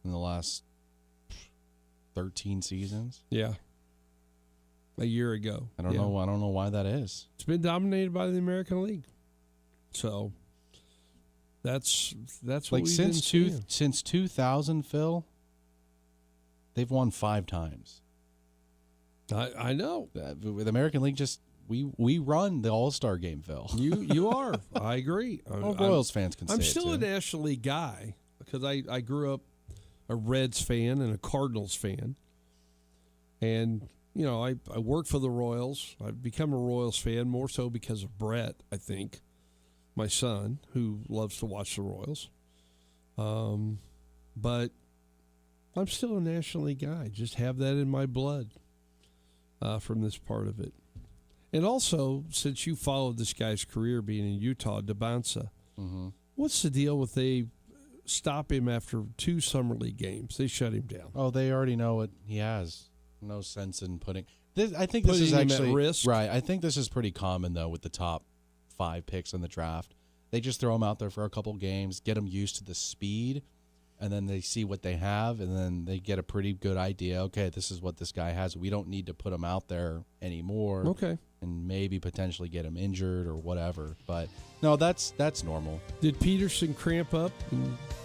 in the last 13 seasons. Yeah. A year ago. I don't know. I don't know why that is. It's been dominated by the American League. So that's what like we've since been seeing. since 2000, Phil. They've won 5 times. I know. With American League, we run the All-Star game, Phil. You are. I agree. Well, Royals fans can say I'm it, still too. a National League guy because I grew up a Reds fan and a Cardinals fan. And, I work for the Royals. I've become a Royals fan more so because of Brett, I think, my son, who loves to watch the Royals. But I'm still a National League guy. Just have that in my blood from this part of it. And also, since you followed this guy's career being in Utah, DeBansa, what's the deal with they stop him after 2 Summer League games? They shut him down. Oh, they already know what he has. No sense in putting this. I think Putting this is him actually at risk? right. I think this is pretty common though with the top 5 picks in the draft. They just throw them out there for a couple games, get them used to the speed, and then they see what they have, and then they get a pretty good idea. Okay, this is what this guy has. We don't need to put him out there anymore. Okay. And maybe potentially get him injured or whatever. But no, that's normal. Did Peterson cramp up?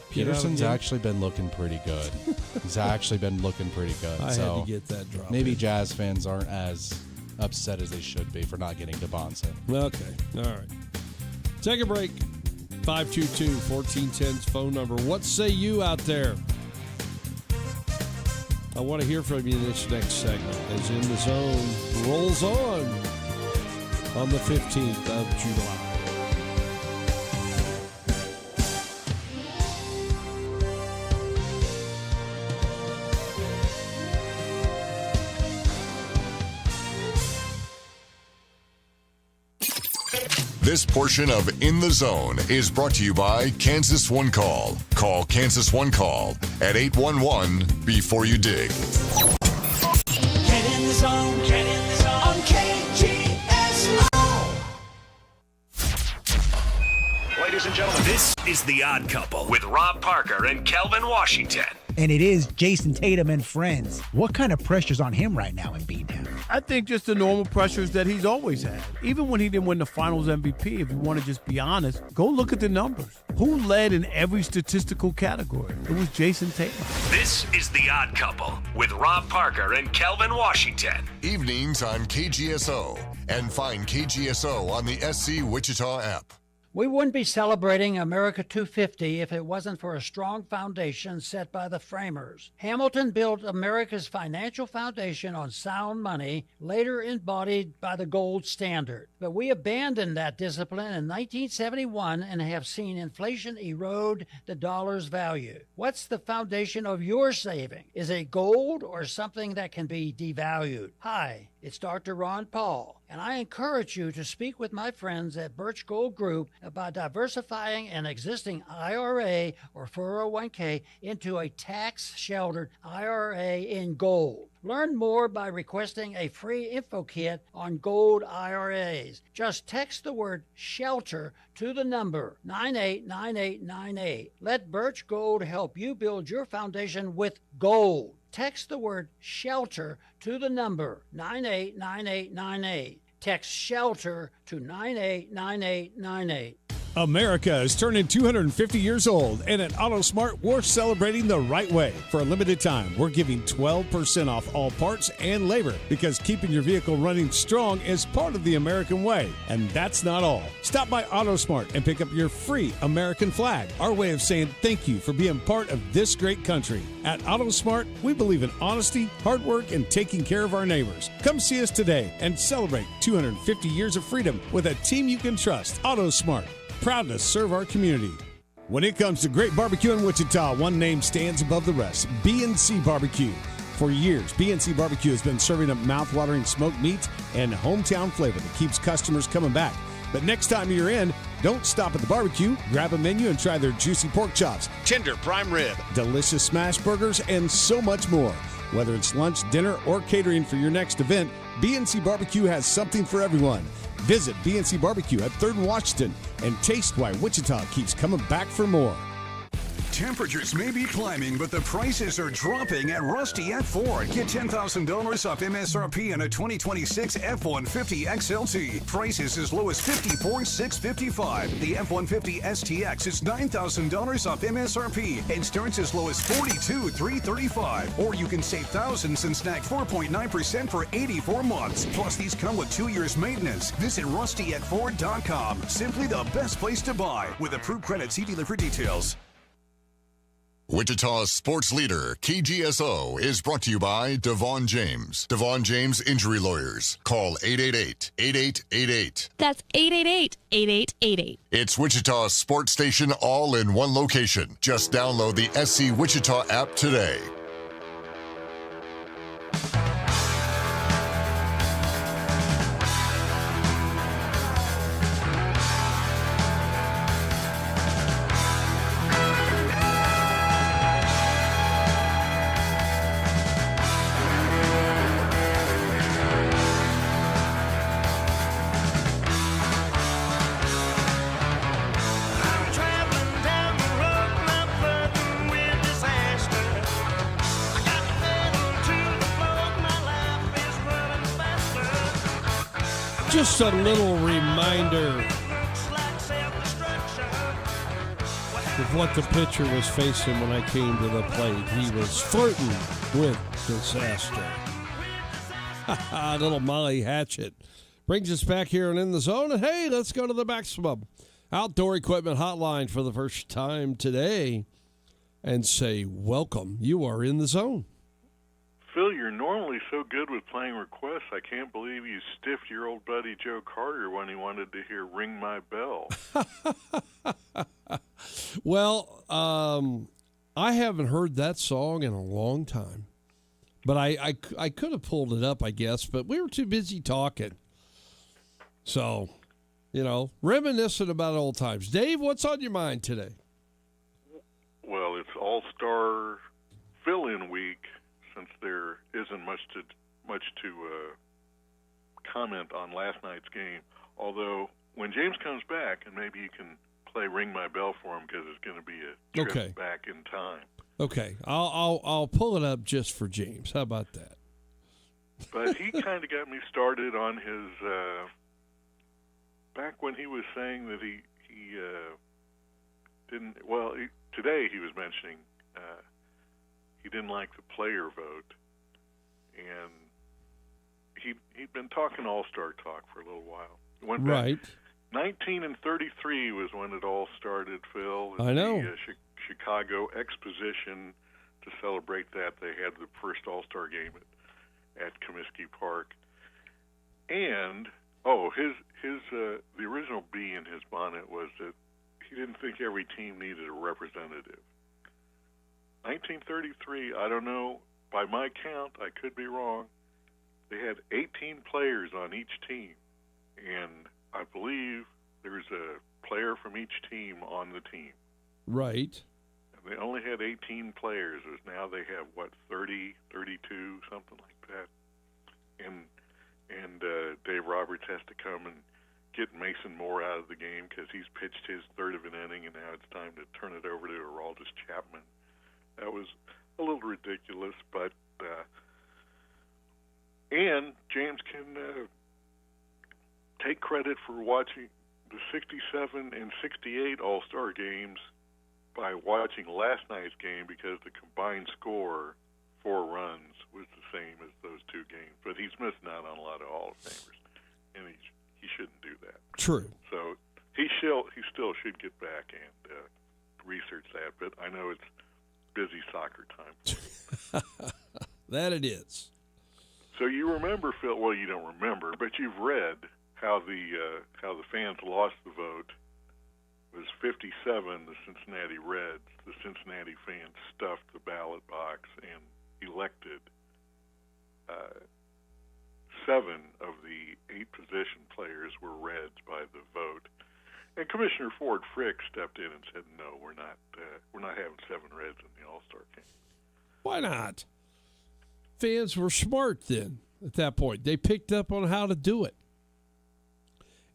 Peterson's actually been looking pretty good. He's actually been looking pretty good. I so had to get that drop. maybe Jazz fans aren't as upset as they should be for not getting DeBonsa. Okay. All right. Take a break. 522-1410's phone number. What say you out there? I want to hear from you in this next segment as In the Zone rolls on the 15th of July. This portion of In the Zone is brought to you by Kansas One Call. Call Kansas One Call at 811 before you dig. Get in the zone, on KGSO. Ladies and gentlemen, this is The Odd Couple with Rob Parker and Kelvin Washington. And it is Jason Tatum and friends. What kind of pressure's on him right now in beatdown? I think just the normal pressures that he's always had. Even when he didn't win the Finals MVP, if you want to just be honest, go look at the numbers. Who led in every statistical category? It was Jason Tatum. This is The Odd Couple with Rob Parker and Kelvin Washington. Evenings on KGSO. And find KGSO on the SC Wichita app. We wouldn't be celebrating America 250 if it wasn't for a strong foundation set by the framers. Hamilton built America's financial foundation on sound money, later embodied by the gold standard. But we abandoned that discipline in 1971 and have seen inflation erode the dollar's value. What's the foundation of your saving? Is it gold or something that can be devalued? Hi, it's Dr. Ron Paul, and I encourage you to speak with my friends at Birch Gold Group about diversifying an existing IRA or 401k into a tax-sheltered IRA in gold. Learn more by requesting a free info kit on gold IRAs. Just text the word SHELTER to the number 989898. Let Birch Gold help you build your foundation with gold. Text the word SHELTER to the number 989898. Text SHELTER to 989898. America is turning 250 years old, and at AutoSmart, we're celebrating the right way. For a limited time, we're giving 12% off all parts and labor because keeping your vehicle running strong is part of the American way. And that's not all. Stop by AutoSmart and pick up your free American flag, our way of saying thank you for being part of this great country. At AutoSmart, we believe in honesty, hard work, and taking care of our neighbors. Come see us today and celebrate 250 years of freedom with a team you can trust. AutoSmart. Proud to serve our community. When it comes to great barbecue in Wichita, one name stands above the rest: B&C Barbecue. For years, BNC Barbecue has been serving up mouth-watering smoked meats and hometown flavor that keeps customers coming back. But next time you're in, don't stop at the barbecue. Grab a menu and try their juicy pork chops, tender prime rib, delicious smash burgers, and so much more. Whether it's lunch, dinner, or catering for your next event, BNC Barbecue has something for everyone. Visit BNC Barbecue at 3rd and Washington and taste why Wichita keeps coming back for more. Temperatures may be climbing, but the prices are dropping at Rusty at Ford. Get $10,000 off MSRP on a 2026 F-150 XLT. Prices as low as $54,655. The F-150 STX is $9,000 off MSRP and starts as low as $42,335. Or you can save thousands and snag 4.9% for 84 months. Plus, these come with 2 years maintenance. Visit RustyAtFord.com. Simply the best place to buy. With approved credit, see dealer for details. Wichita's sports leader, KGSO, is brought to you by Devon Jaimes. Devon Jaimes Injury Lawyers. Call 888-8888. That's 888-8888. It's Wichita's sports station all in one location. Just download the SC Wichita app today. Just a little reminder of what the pitcher was facing when I came to the plate. He was flirting with disaster. Little Molly Hatchet brings us back here and in the zone. And hey, let's go to the Maximum Outdoor Equipment Hotline for the first time today and say, welcome. You are in the zone. Phil, you're normally so good with playing requests. I can't believe you stiffed your old buddy Joe Carter when he wanted to hear Ring My Bell. Well, I haven't heard that song in a long time. But I could have pulled it up, I guess, but we were too busy talking. So, reminiscent about old times. Dave, what's on your mind today? Well, it's All-Star fill-in week. Since there isn't much to comment on last night's game, although when James comes back, and maybe you can play "Ring My Bell" for him because it's going to be a trip back in time. Okay, I'll pull it up just for James. How about that? But he kind of got me started on his back when he was saying that he didn't. Well, today he was mentioning. He didn't like the player vote, and he'd been talking All-Star talk for a little while. It went back. 19 and 33 was when it all started, Phil. I know. The Chicago Exposition, to celebrate that, they had the first All-Star game at Comiskey Park. And, the original bee in his bonnet was that he didn't think every team needed a representative. 1933, I don't know, by my count, I could be wrong, they had 18 players on each team, and I believe there's a player from each team on the team. Right. And they only had 18 players. Now they have, 30, 32, something like that. And Dave Roberts has to come and get Mason Moore out of the game because he's pitched his third of an inning, and now it's time to turn it over to Aroldis Chapman. That was a little ridiculous, but and James can take credit for watching the 67 and 68 All-Star games by watching last night's game because the combined score, 4 runs, was the same as those two games. But he's missing out on a lot of Hall of Famers, and he shouldn't do that. True. So he still should get back and research that, but I know it's busy soccer time. That it is. So you remember, Phil? Well, you don't remember, but you've read how the fans lost the vote. It was 57, the Cincinnati Reds. The Cincinnati fans stuffed the ballot box and elected 7 of the 8 position players were Reds by the vote. And Commissioner Ford Frick stepped in and said, "No, we're not having 7 Reds in the All-Star game." Why not? Fans were smart then. At that point, they picked up on how to do it.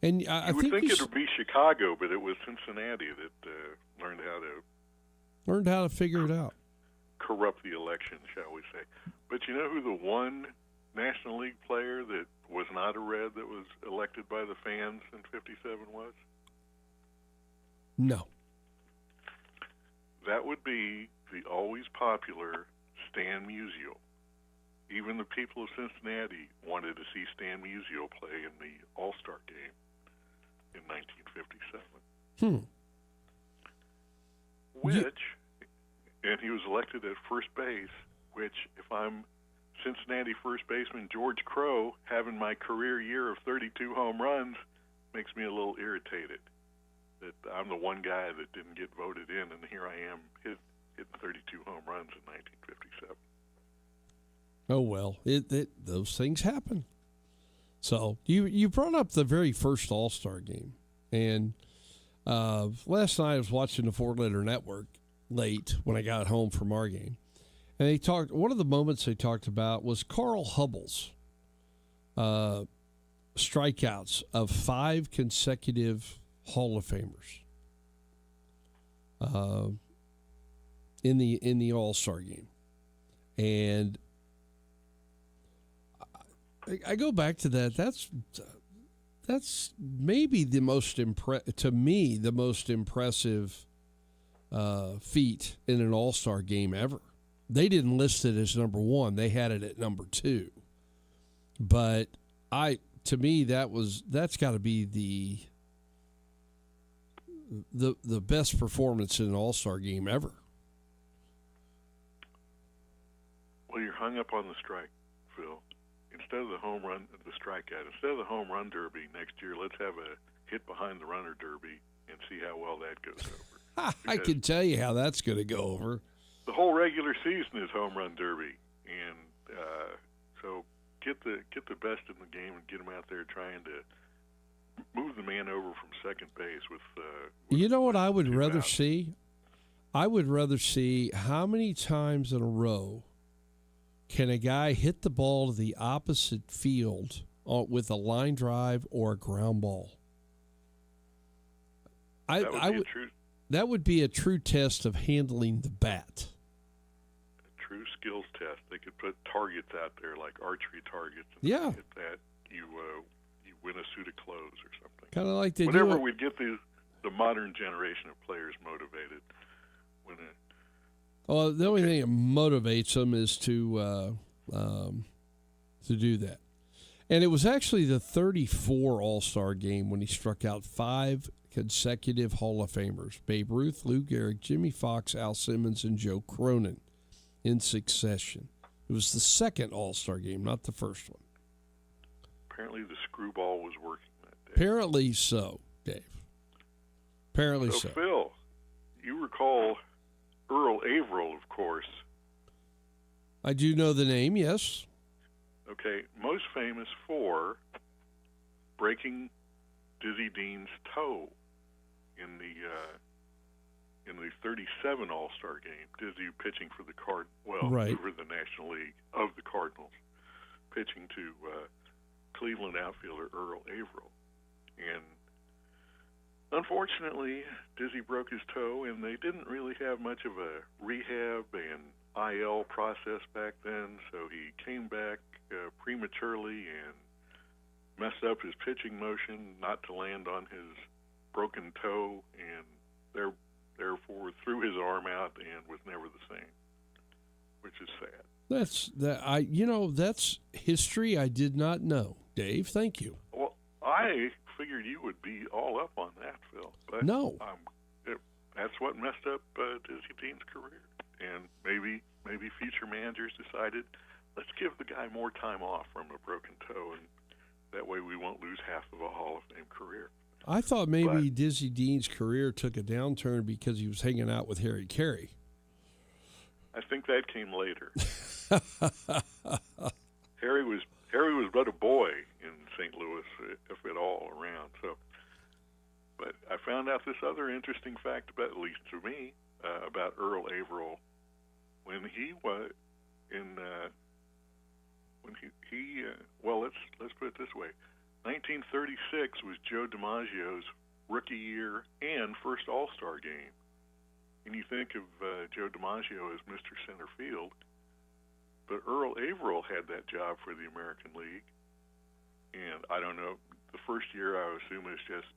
And I would think you it would be Chicago, but it was Cincinnati that learned how to figure it out. Corrupt the election, shall we say. But you know who the one National League player that was not a Red that was elected by the fans in '57 was? No. That would be the always popular Stan Musial. Even the people of Cincinnati wanted to see Stan Musial play in the All-Star game in 1957. And he was elected at first base, which, if I'm Cincinnati first baseman George Crowe, having my career year of 32 home runs, makes me a little irritated that I'm the one guy that didn't get voted in, and here I am hitting 32 home runs in 1957. Oh, well, those things happen. So you brought up the very first All-Star game. And last night I was watching the 4-Letter Network late when I got home from our game. And they talked. One of the moments they talked about was Carl Hubbell's strikeouts of 5 consecutive Hall of Famers in the All-Star game. And I go back to that. That's maybe the most to me the most impressive feat in an All-Star game ever. They didn't list it as number 1; they had it at number 2. But to me, that's got to be the best performance in an All-Star game ever. Well, you're hung up on the strike, Phil. Instead of the home run, the strikeout, instead of the home run derby next year, let's have a hit behind the runner derby and see how well that goes over. I can tell you how that's going to go over. The whole regular season is home run derby, and so get the best in the game and get them out there trying to move the man over from second base with you know what I would rather see? I would rather see how many times in a row can a guy hit the ball to the opposite field with a line drive or a ground ball. That would be a true test of handling the bat. A true skills test. They could put targets out there like archery targets. And yeah. Hit that, you win a suit of clothes or something. Kind of like they do. Whenever we get the modern generation of players motivated. Well, the only thing that motivates them is to do that. And it was actually the 34 All-Star game when he struck out 5 consecutive Hall of Famers: Babe Ruth, Lou Gehrig, Jimmy Fox, Al Simmons, and Joe Cronin in succession. It was the second All-Star game, not the first one. Apparently the screwball was working that day. Apparently so, Dave. Apparently so. Phil, you recall Earl Averill, of course. I do know the name, yes. Okay, most famous for breaking Dizzy Dean's toe in the 37 All-Star game. Dizzy pitching for the for the National League of the Cardinals, pitching to Cleveland outfielder Earl Averill. And unfortunately, Dizzy broke his toe, and they didn't really have much of a rehab and IL process back then, so he came back prematurely and messed up his pitching motion not to land on his broken toe, and therefore threw his arm out and was never the same, which is sad. That's history I did not know. Dave, thank you. Well, I figured you would be all up on that, Phil. But no. That's what messed up Dizzy Dean's career. And maybe future managers decided, let's give the guy more time off from a broken toe, and that way we won't lose half of a Hall of Fame career. I thought maybe Dizzy Dean's career took a downturn because he was hanging out with Harry Carey. I think that came later. Harry was but a boy found out this other interesting fact about, at least to me, about Earl Averill. When he was well, let's put it this way: 1936 was Joe DiMaggio's rookie year and first All-Star game. And you think of Joe DiMaggio as Mr. Center Field, but Earl Averill had that job for the American League. And I don't know, the first year I assume it's just,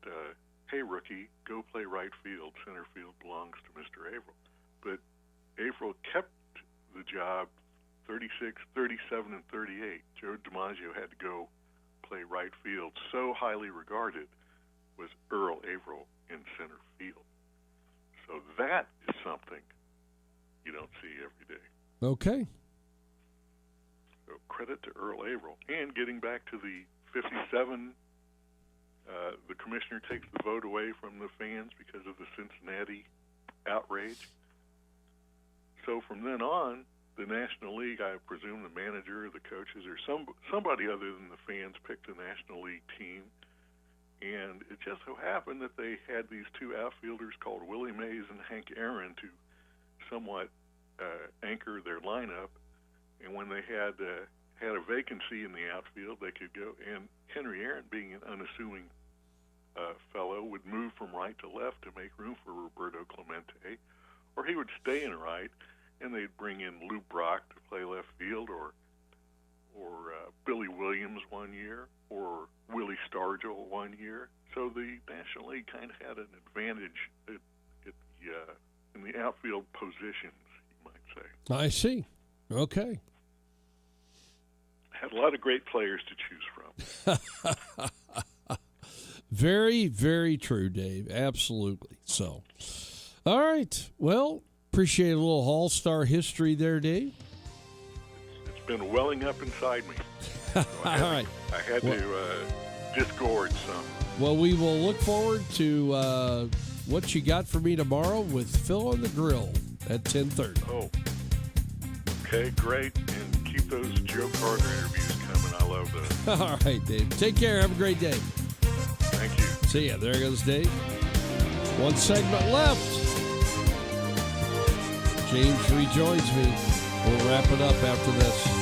hey, rookie, go play right field. Center field belongs to Mr. Averill. But Averill kept the job 36, 37, and 38. Joe DiMaggio had to go play right field. So highly regarded was Earl Averill in center field. So that is something you don't see every day. Okay. So credit to Earl Averill. And getting back to the 57, the commissioner takes the vote away from the fans because of the Cincinnati outrage. So from then on, the National League, I presume the manager, the coaches, or somebody other than the fans picked a National League team. And it just so happened that they had these two outfielders called Willie Mays and Hank Aaron to somewhat anchor their lineup. And when they had a vacancy in the outfield, they could go. And Henry Aaron, being an unassuming fellow, would move from right to left to make room for Roberto Clemente, or he would stay in right, and they'd bring in Lou Brock to play left field, or Billy Williams one year, or Willie Stargell one year. So the National League kind of had an advantage in the outfield positions, you might say. I see. Okay. Had a lot of great players to choose from. Very, very true, Dave. Absolutely. So, all right. Well, appreciate a little All-Star history there, Dave. It's been welling up inside me. So all right. I had to disgorge some. Well, we will look forward to what you got for me tomorrow with Phil on the Grill at 10:30. Oh, okay, great. And keep those Joe Carter interviews coming. I love those. All right, Dave. Take care. Have a great day. Thank you. See ya. There goes Dave. One segment left. James rejoins me. We'll wrap it up after this.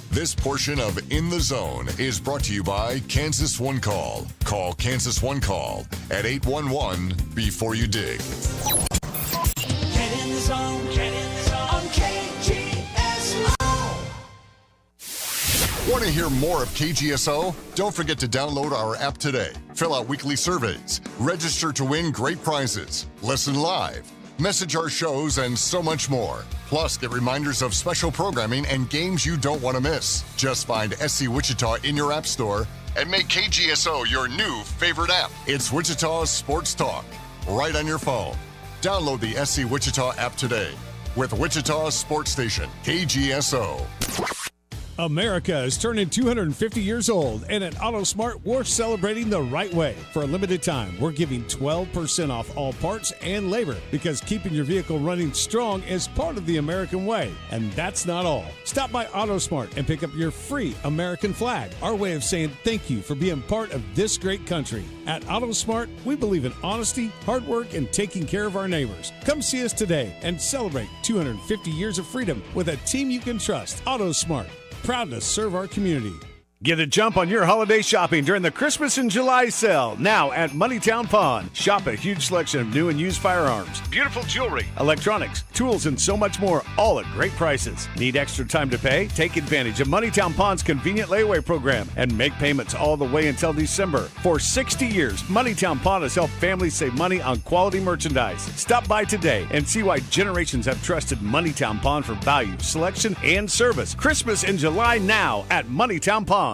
This portion of In the Zone is brought to you by Kansas One Call. Call Kansas One Call at 811 before you dig. Get in the zone, on KGSO. Want to hear more of KGSO? Don't forget to download our app today. Fill out weekly surveys, register to win great prizes, listen live, message our shows, and so much more. Plus, get reminders of special programming and games you don't want to miss. Just find SC Wichita in your app store and make KGSO your new favorite app. It's Wichita's Sports Talk, right on your phone. Download the SC Wichita app today with Wichita's sports station, KGSO. America is turning 250 years old, and at AutoSmart, we're celebrating the right way. For a limited time, we're giving 12% off all parts and labor, because keeping your vehicle running strong is part of the American way. And that's not all. Stop by AutoSmart and pick up your free American flag, our way of saying thank you for being part of this great country. At AutoSmart, we believe in honesty, hard work, and taking care of our neighbors. Come see us today and celebrate 250 years of freedom with a team you can trust. AutoSmart. Proud to serve our community. Get a jump on your holiday shopping during the Christmas in July sale, now at Moneytown Pawn. Shop a huge selection of new and used firearms, beautiful jewelry, electronics, tools, and so much more, all at great prices. Need extra time to pay? Take advantage of Moneytown Pawn's convenient layaway program and make payments all the way until December. For 60 years, Moneytown Pawn has helped families save money on quality merchandise. Stop by today and see why generations have trusted Moneytown Pawn for value, selection, and service. Christmas in July now at Moneytown Pawn.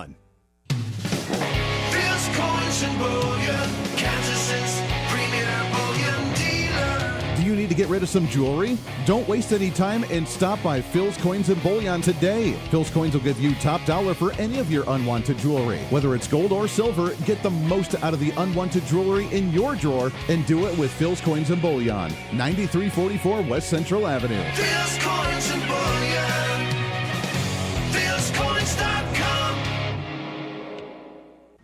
Phil's Coins and Bullion, Kansas's premier bullion dealer. Do you need to to get rid of some jewelry? Don't waste any time and stop by Phil's Coins and Bullion today. Phil's Coins will give you top dollar for any of your unwanted jewelry. Whether it's gold or silver, get the most out of the unwanted jewelry in your drawer and do it with Phil's Coins and Bullion, 9344 West Central Avenue. Phil's Coins and Bullion. Phil'sCoins.com.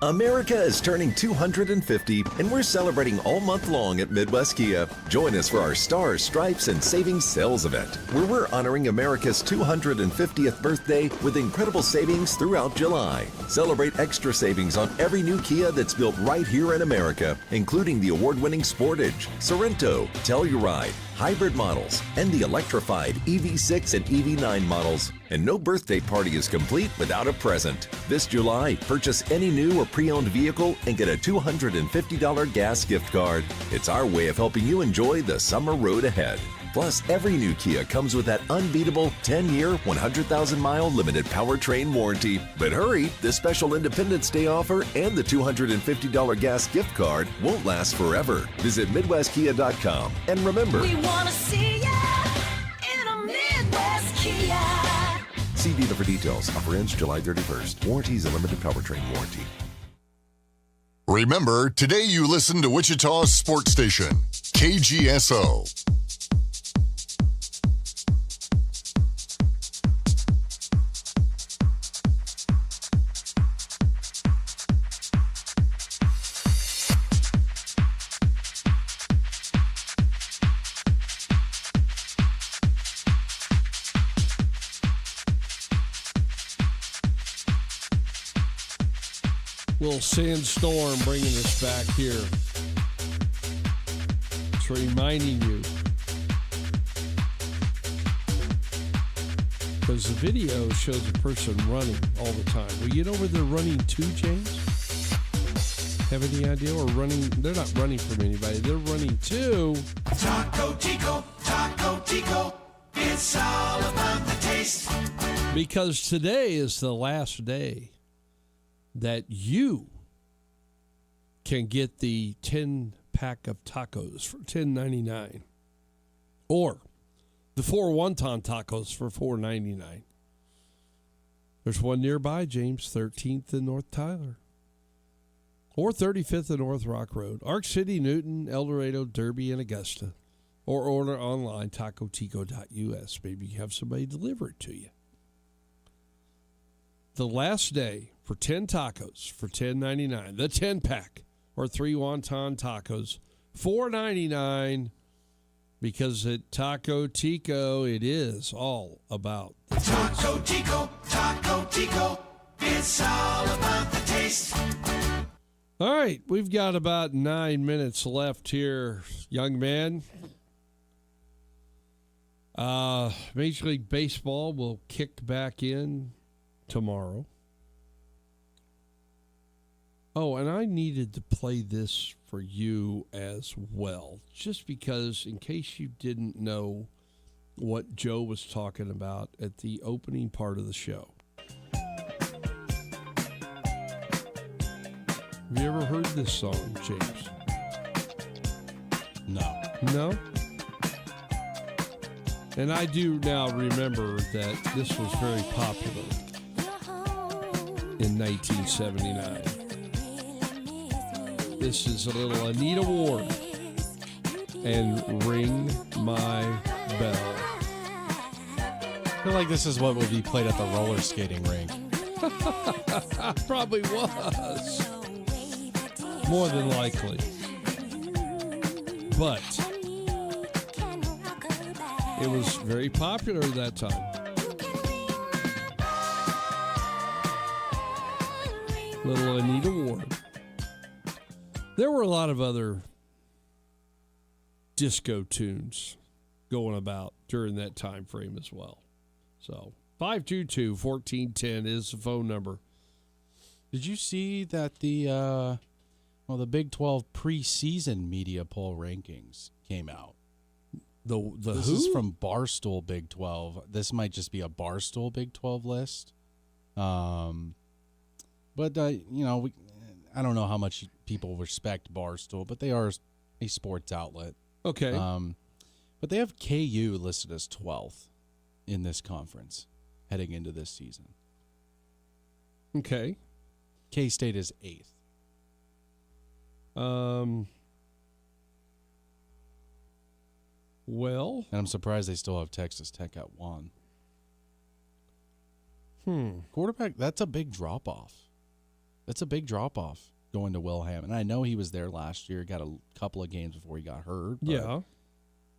America is turning 250, and we're celebrating all month long at Midwest Kia. Join us for our Stars, Stripes, and Savings Sales event, where we're honoring America's 250th birthday with incredible savings throughout July. Celebrate extra savings on every new Kia that's built right here in America, including the award-winning Sportage, Sorento, Telluride, hybrid models, and the electrified EV6 and EV9 models. And no birthday party is complete without a present. This July, purchase any new or pre-owned vehicle and get a $250 gas gift card. It's our way of helping you enjoy the summer road ahead. Plus, every new Kia comes with that unbeatable 10-year, 100,000-mile limited powertrain warranty. But hurry, this special Independence Day offer and the $250 gas gift card won't last forever. Visit MidwestKia.com. And remember, We want to see ya in a Midwest Kia. see dealer for details. Offer ends July 31st. Warranty is a limited powertrain warranty. Remember, today you listen to Wichita's sports station, KGSO. Little sandstorm bringing us back here. It's reminding you. Because the video shows a person running all the time. Well, you know where they're running to, James? Have any idea? Or running? They're not running from anybody. They're running to Taco Tico, Taco Tico. It's all about the taste. because today is the last day that you can get the 10-pack of tacos for $10.99 or the 4 wonton tacos for $4.99. There's one nearby, James, 13th and North Tyler, or 35th and North Rock Road, Arc City, Newton, El Dorado, Derby, and Augusta, or order online, tacotico.us. Maybe you have somebody deliver it to you. The last day for 10 tacos for $10.99. The 10-pack or 3 wonton tacos, $4.99, because at Taco Tico, it is all about the taste. Taco Tico, Taco Tico. It's all about the taste. All right, we've got about 9 minutes left here, young man. Major League Baseball will kick back in tomorrow. Oh, and I needed to play this for you as well, just because in case you didn't know what Joe was talking about at the opening part of the show. Have you ever heard this song, James? No. No? And I do now remember that this was very popular in 1979. This is a little Anita Ward and Ring My Bell. I feel like this is what would be played at the roller skating rink. Probably was. More than likely. But it was very popular at that time. Little Anita Ward. There were a lot of other disco tunes going about during that time frame as well. So 522-1410 is the phone number. Did you see that the Big 12 preseason media poll rankings came out? This who? is from Barstool Big 12. This might just be a Barstool Big 12 list. I don't know how much people respect Barstool, but they are a sports outlet. Okay. But they have KU listed as 12th in this conference heading into this season. Okay. K-State is 8th. Well. And I'm surprised they still have Texas Tech at 1. Quarterback, that's a big drop-off. That's a big drop-off going to Wilhelm. And I know he was there last year, got a couple of games before he got hurt. But, Yeah.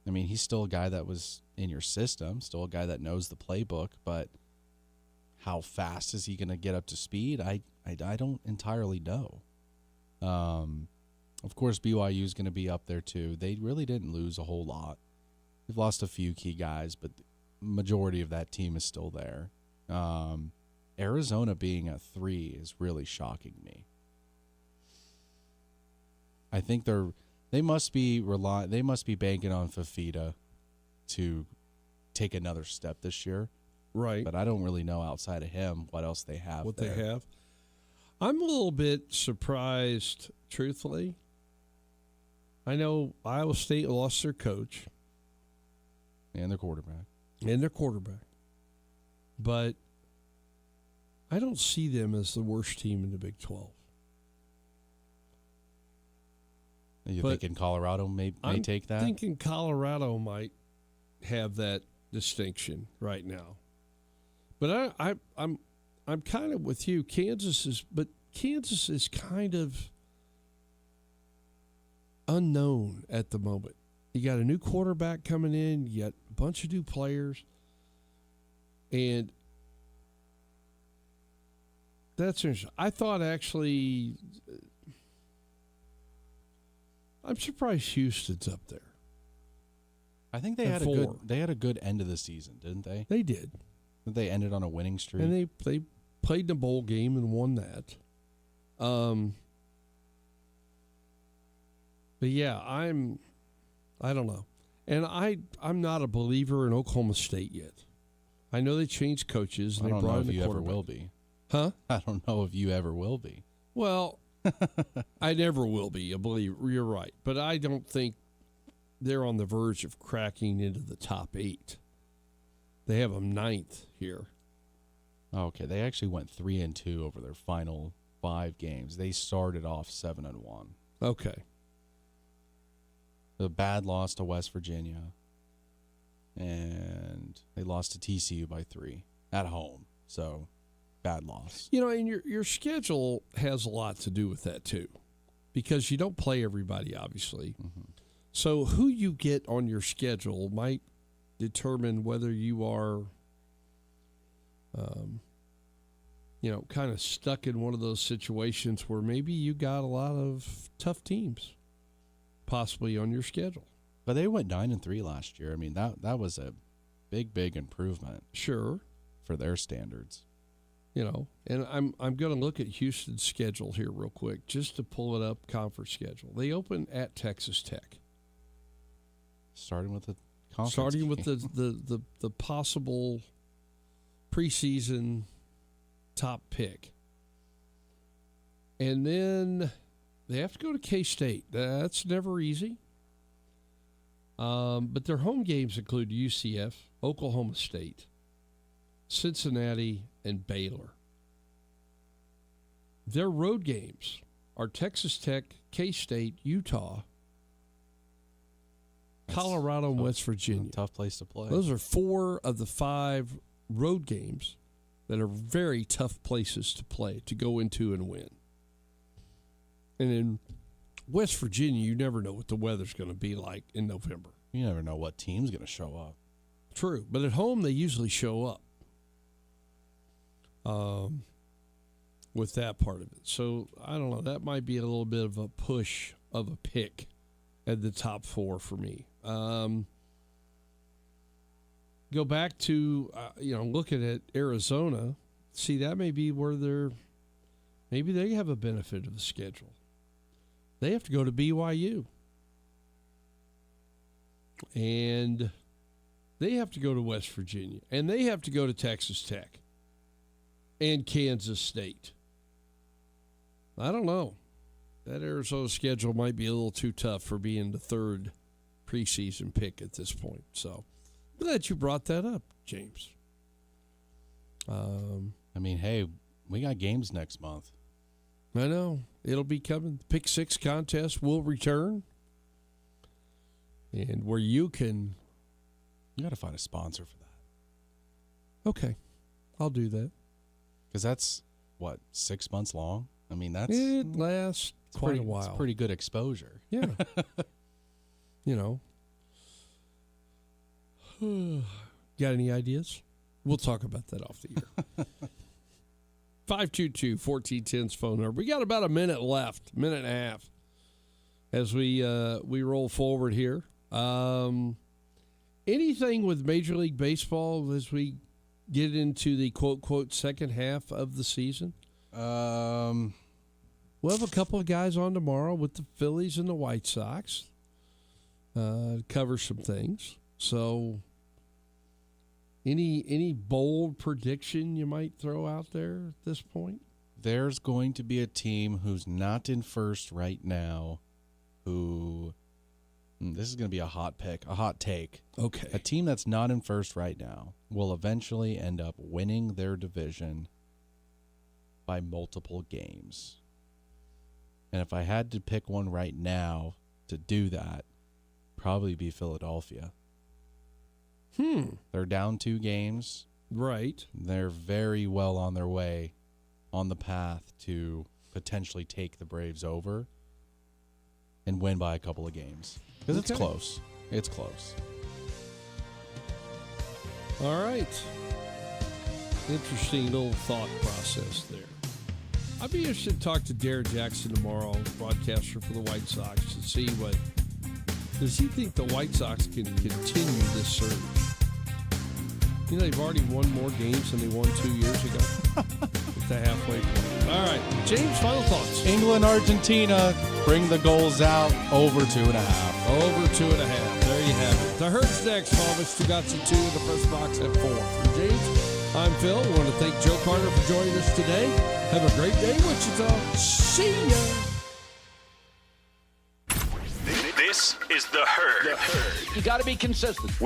I mean, he's still a guy that was in your system, still a guy that knows the playbook, but how fast is he going to get up to speed? I don't entirely know. Of course, BYU is going to be up there too. They really didn't lose a whole lot. They've lost a few key guys, but the majority of that team is still there. Arizona being at 3 is really shocking me. I think they must be banking on Fafita to take another step this year. Right. But I don't really know outside of him what else they have. They have. I'm a little bit surprised, truthfully. I know Iowa State lost their coach. And their quarterback. But I don't see them as the worst team in the Big 12. You thinking Colorado may take that? I'm thinking Colorado might have that distinction right now. But I'm kind of with you. Kansas is kind of unknown at the moment. You got a new quarterback coming in. You got a bunch of new players. And that's interesting. I thought actually, I'm surprised Houston's up there. I think they had a good end of the season, didn't they? They did. They ended on a winning streak. And they played in a bowl game and won that. But yeah, I don't know. And I'm not a believer in Oklahoma State yet. I know they changed coaches. And I don't they brought know in if the you ever quarterback. will be. Huh? I don't know if you ever will be. Well, I never will be a believer. You're right. But I don't think they're on the verge of cracking into the top 8. They have them 9th here. Okay, they actually went 3-2 over their final 5 games. They started off 7-1. Okay. A bad loss to West Virginia, and they lost to TCU by 3 at home. So, bad loss. You know, and your schedule has a lot to do with that too, because you don't play everybody, obviously. Mm-hmm. So, who you get on your schedule might determine whether you are, kind of stuck in one of those situations where maybe you got a lot of tough teams possibly on your schedule. But they went 9-3 last year. I mean, that was a big improvement. Sure. For their standards. You know, and I'm going to look at Houston's schedule here real quick just to pull it up, conference schedule. They open at Texas Tech. Starting with the conference Starting game. with the possible preseason top pick. And then they have to go to K-State. That's never easy. But their home games include UCF, Oklahoma State, Cincinnati, and Baylor. Their road games are Texas Tech, K-State, Utah, Colorado, and West Virginia. Tough place to play. Those are 4 of the 5 road games that are very tough places to play, to go into and win. And in West Virginia, you never know what the weather's going to be like in November. You never know what team's going to show up. True. But at home, they usually show up with that part of it. So, I don't know. That might be a little bit of a push of a pick at the top 4 for me. Go back to, looking at Arizona. See, that may be where maybe they have a benefit of the schedule. They have to go to BYU. And they have to go to West Virginia. And they have to go to Texas Tech and Kansas State. I don't know. That Arizona schedule might be a little too tough for being the 3rd preseason pick at this point. So I'm glad you brought that up, James. I mean, hey, we got games next month. I know. It'll be coming. The Pick 6 contest will return. And where you can... You got to find a sponsor for that. Okay. I'll do that. Because that's, 6 months long? I mean, that's... It lasts quite a while. It's pretty good exposure. Yeah. Got any ideas? We'll talk about that off the air. 522-1410's phone number. We got about a minute left, minute and a half, as we roll forward here. Anything with Major League Baseball as we get into the quote second half of the season? We'll have a couple of guys on tomorrow with the Phillies and the White Sox. Cover some things. So any bold prediction you might throw out there at this point? There's going to be a team who's not in first right now who this is going to be a hot take. Okay. A team that's not in first right now will eventually end up winning their division by multiple games. And if I had to pick one right now to do that, probably be Philadelphia. They're down 2 games. Right. They're very well on their way, on the path to potentially take the Braves over and win by a couple of games. Because it's close. It's close. All right. Interesting little thought process there. I'd be interested to talk to Darren Jackson tomorrow, broadcaster for the White Sox, to see does he think the White Sox can continue this surge? They've already won more games than they won 2 years ago at the halfway point. All right, James, final thoughts. England, Argentina, bring the goals out over 2.5. Over 2.5. There you have it. The Herd's next, Thomas. Stugotz at 2, the press box at 4. For James, I'm Phil. We want to thank Joe Carter for joining us today. Have a great day, Wichita. See ya. This is The Herd. You got to be consistent. With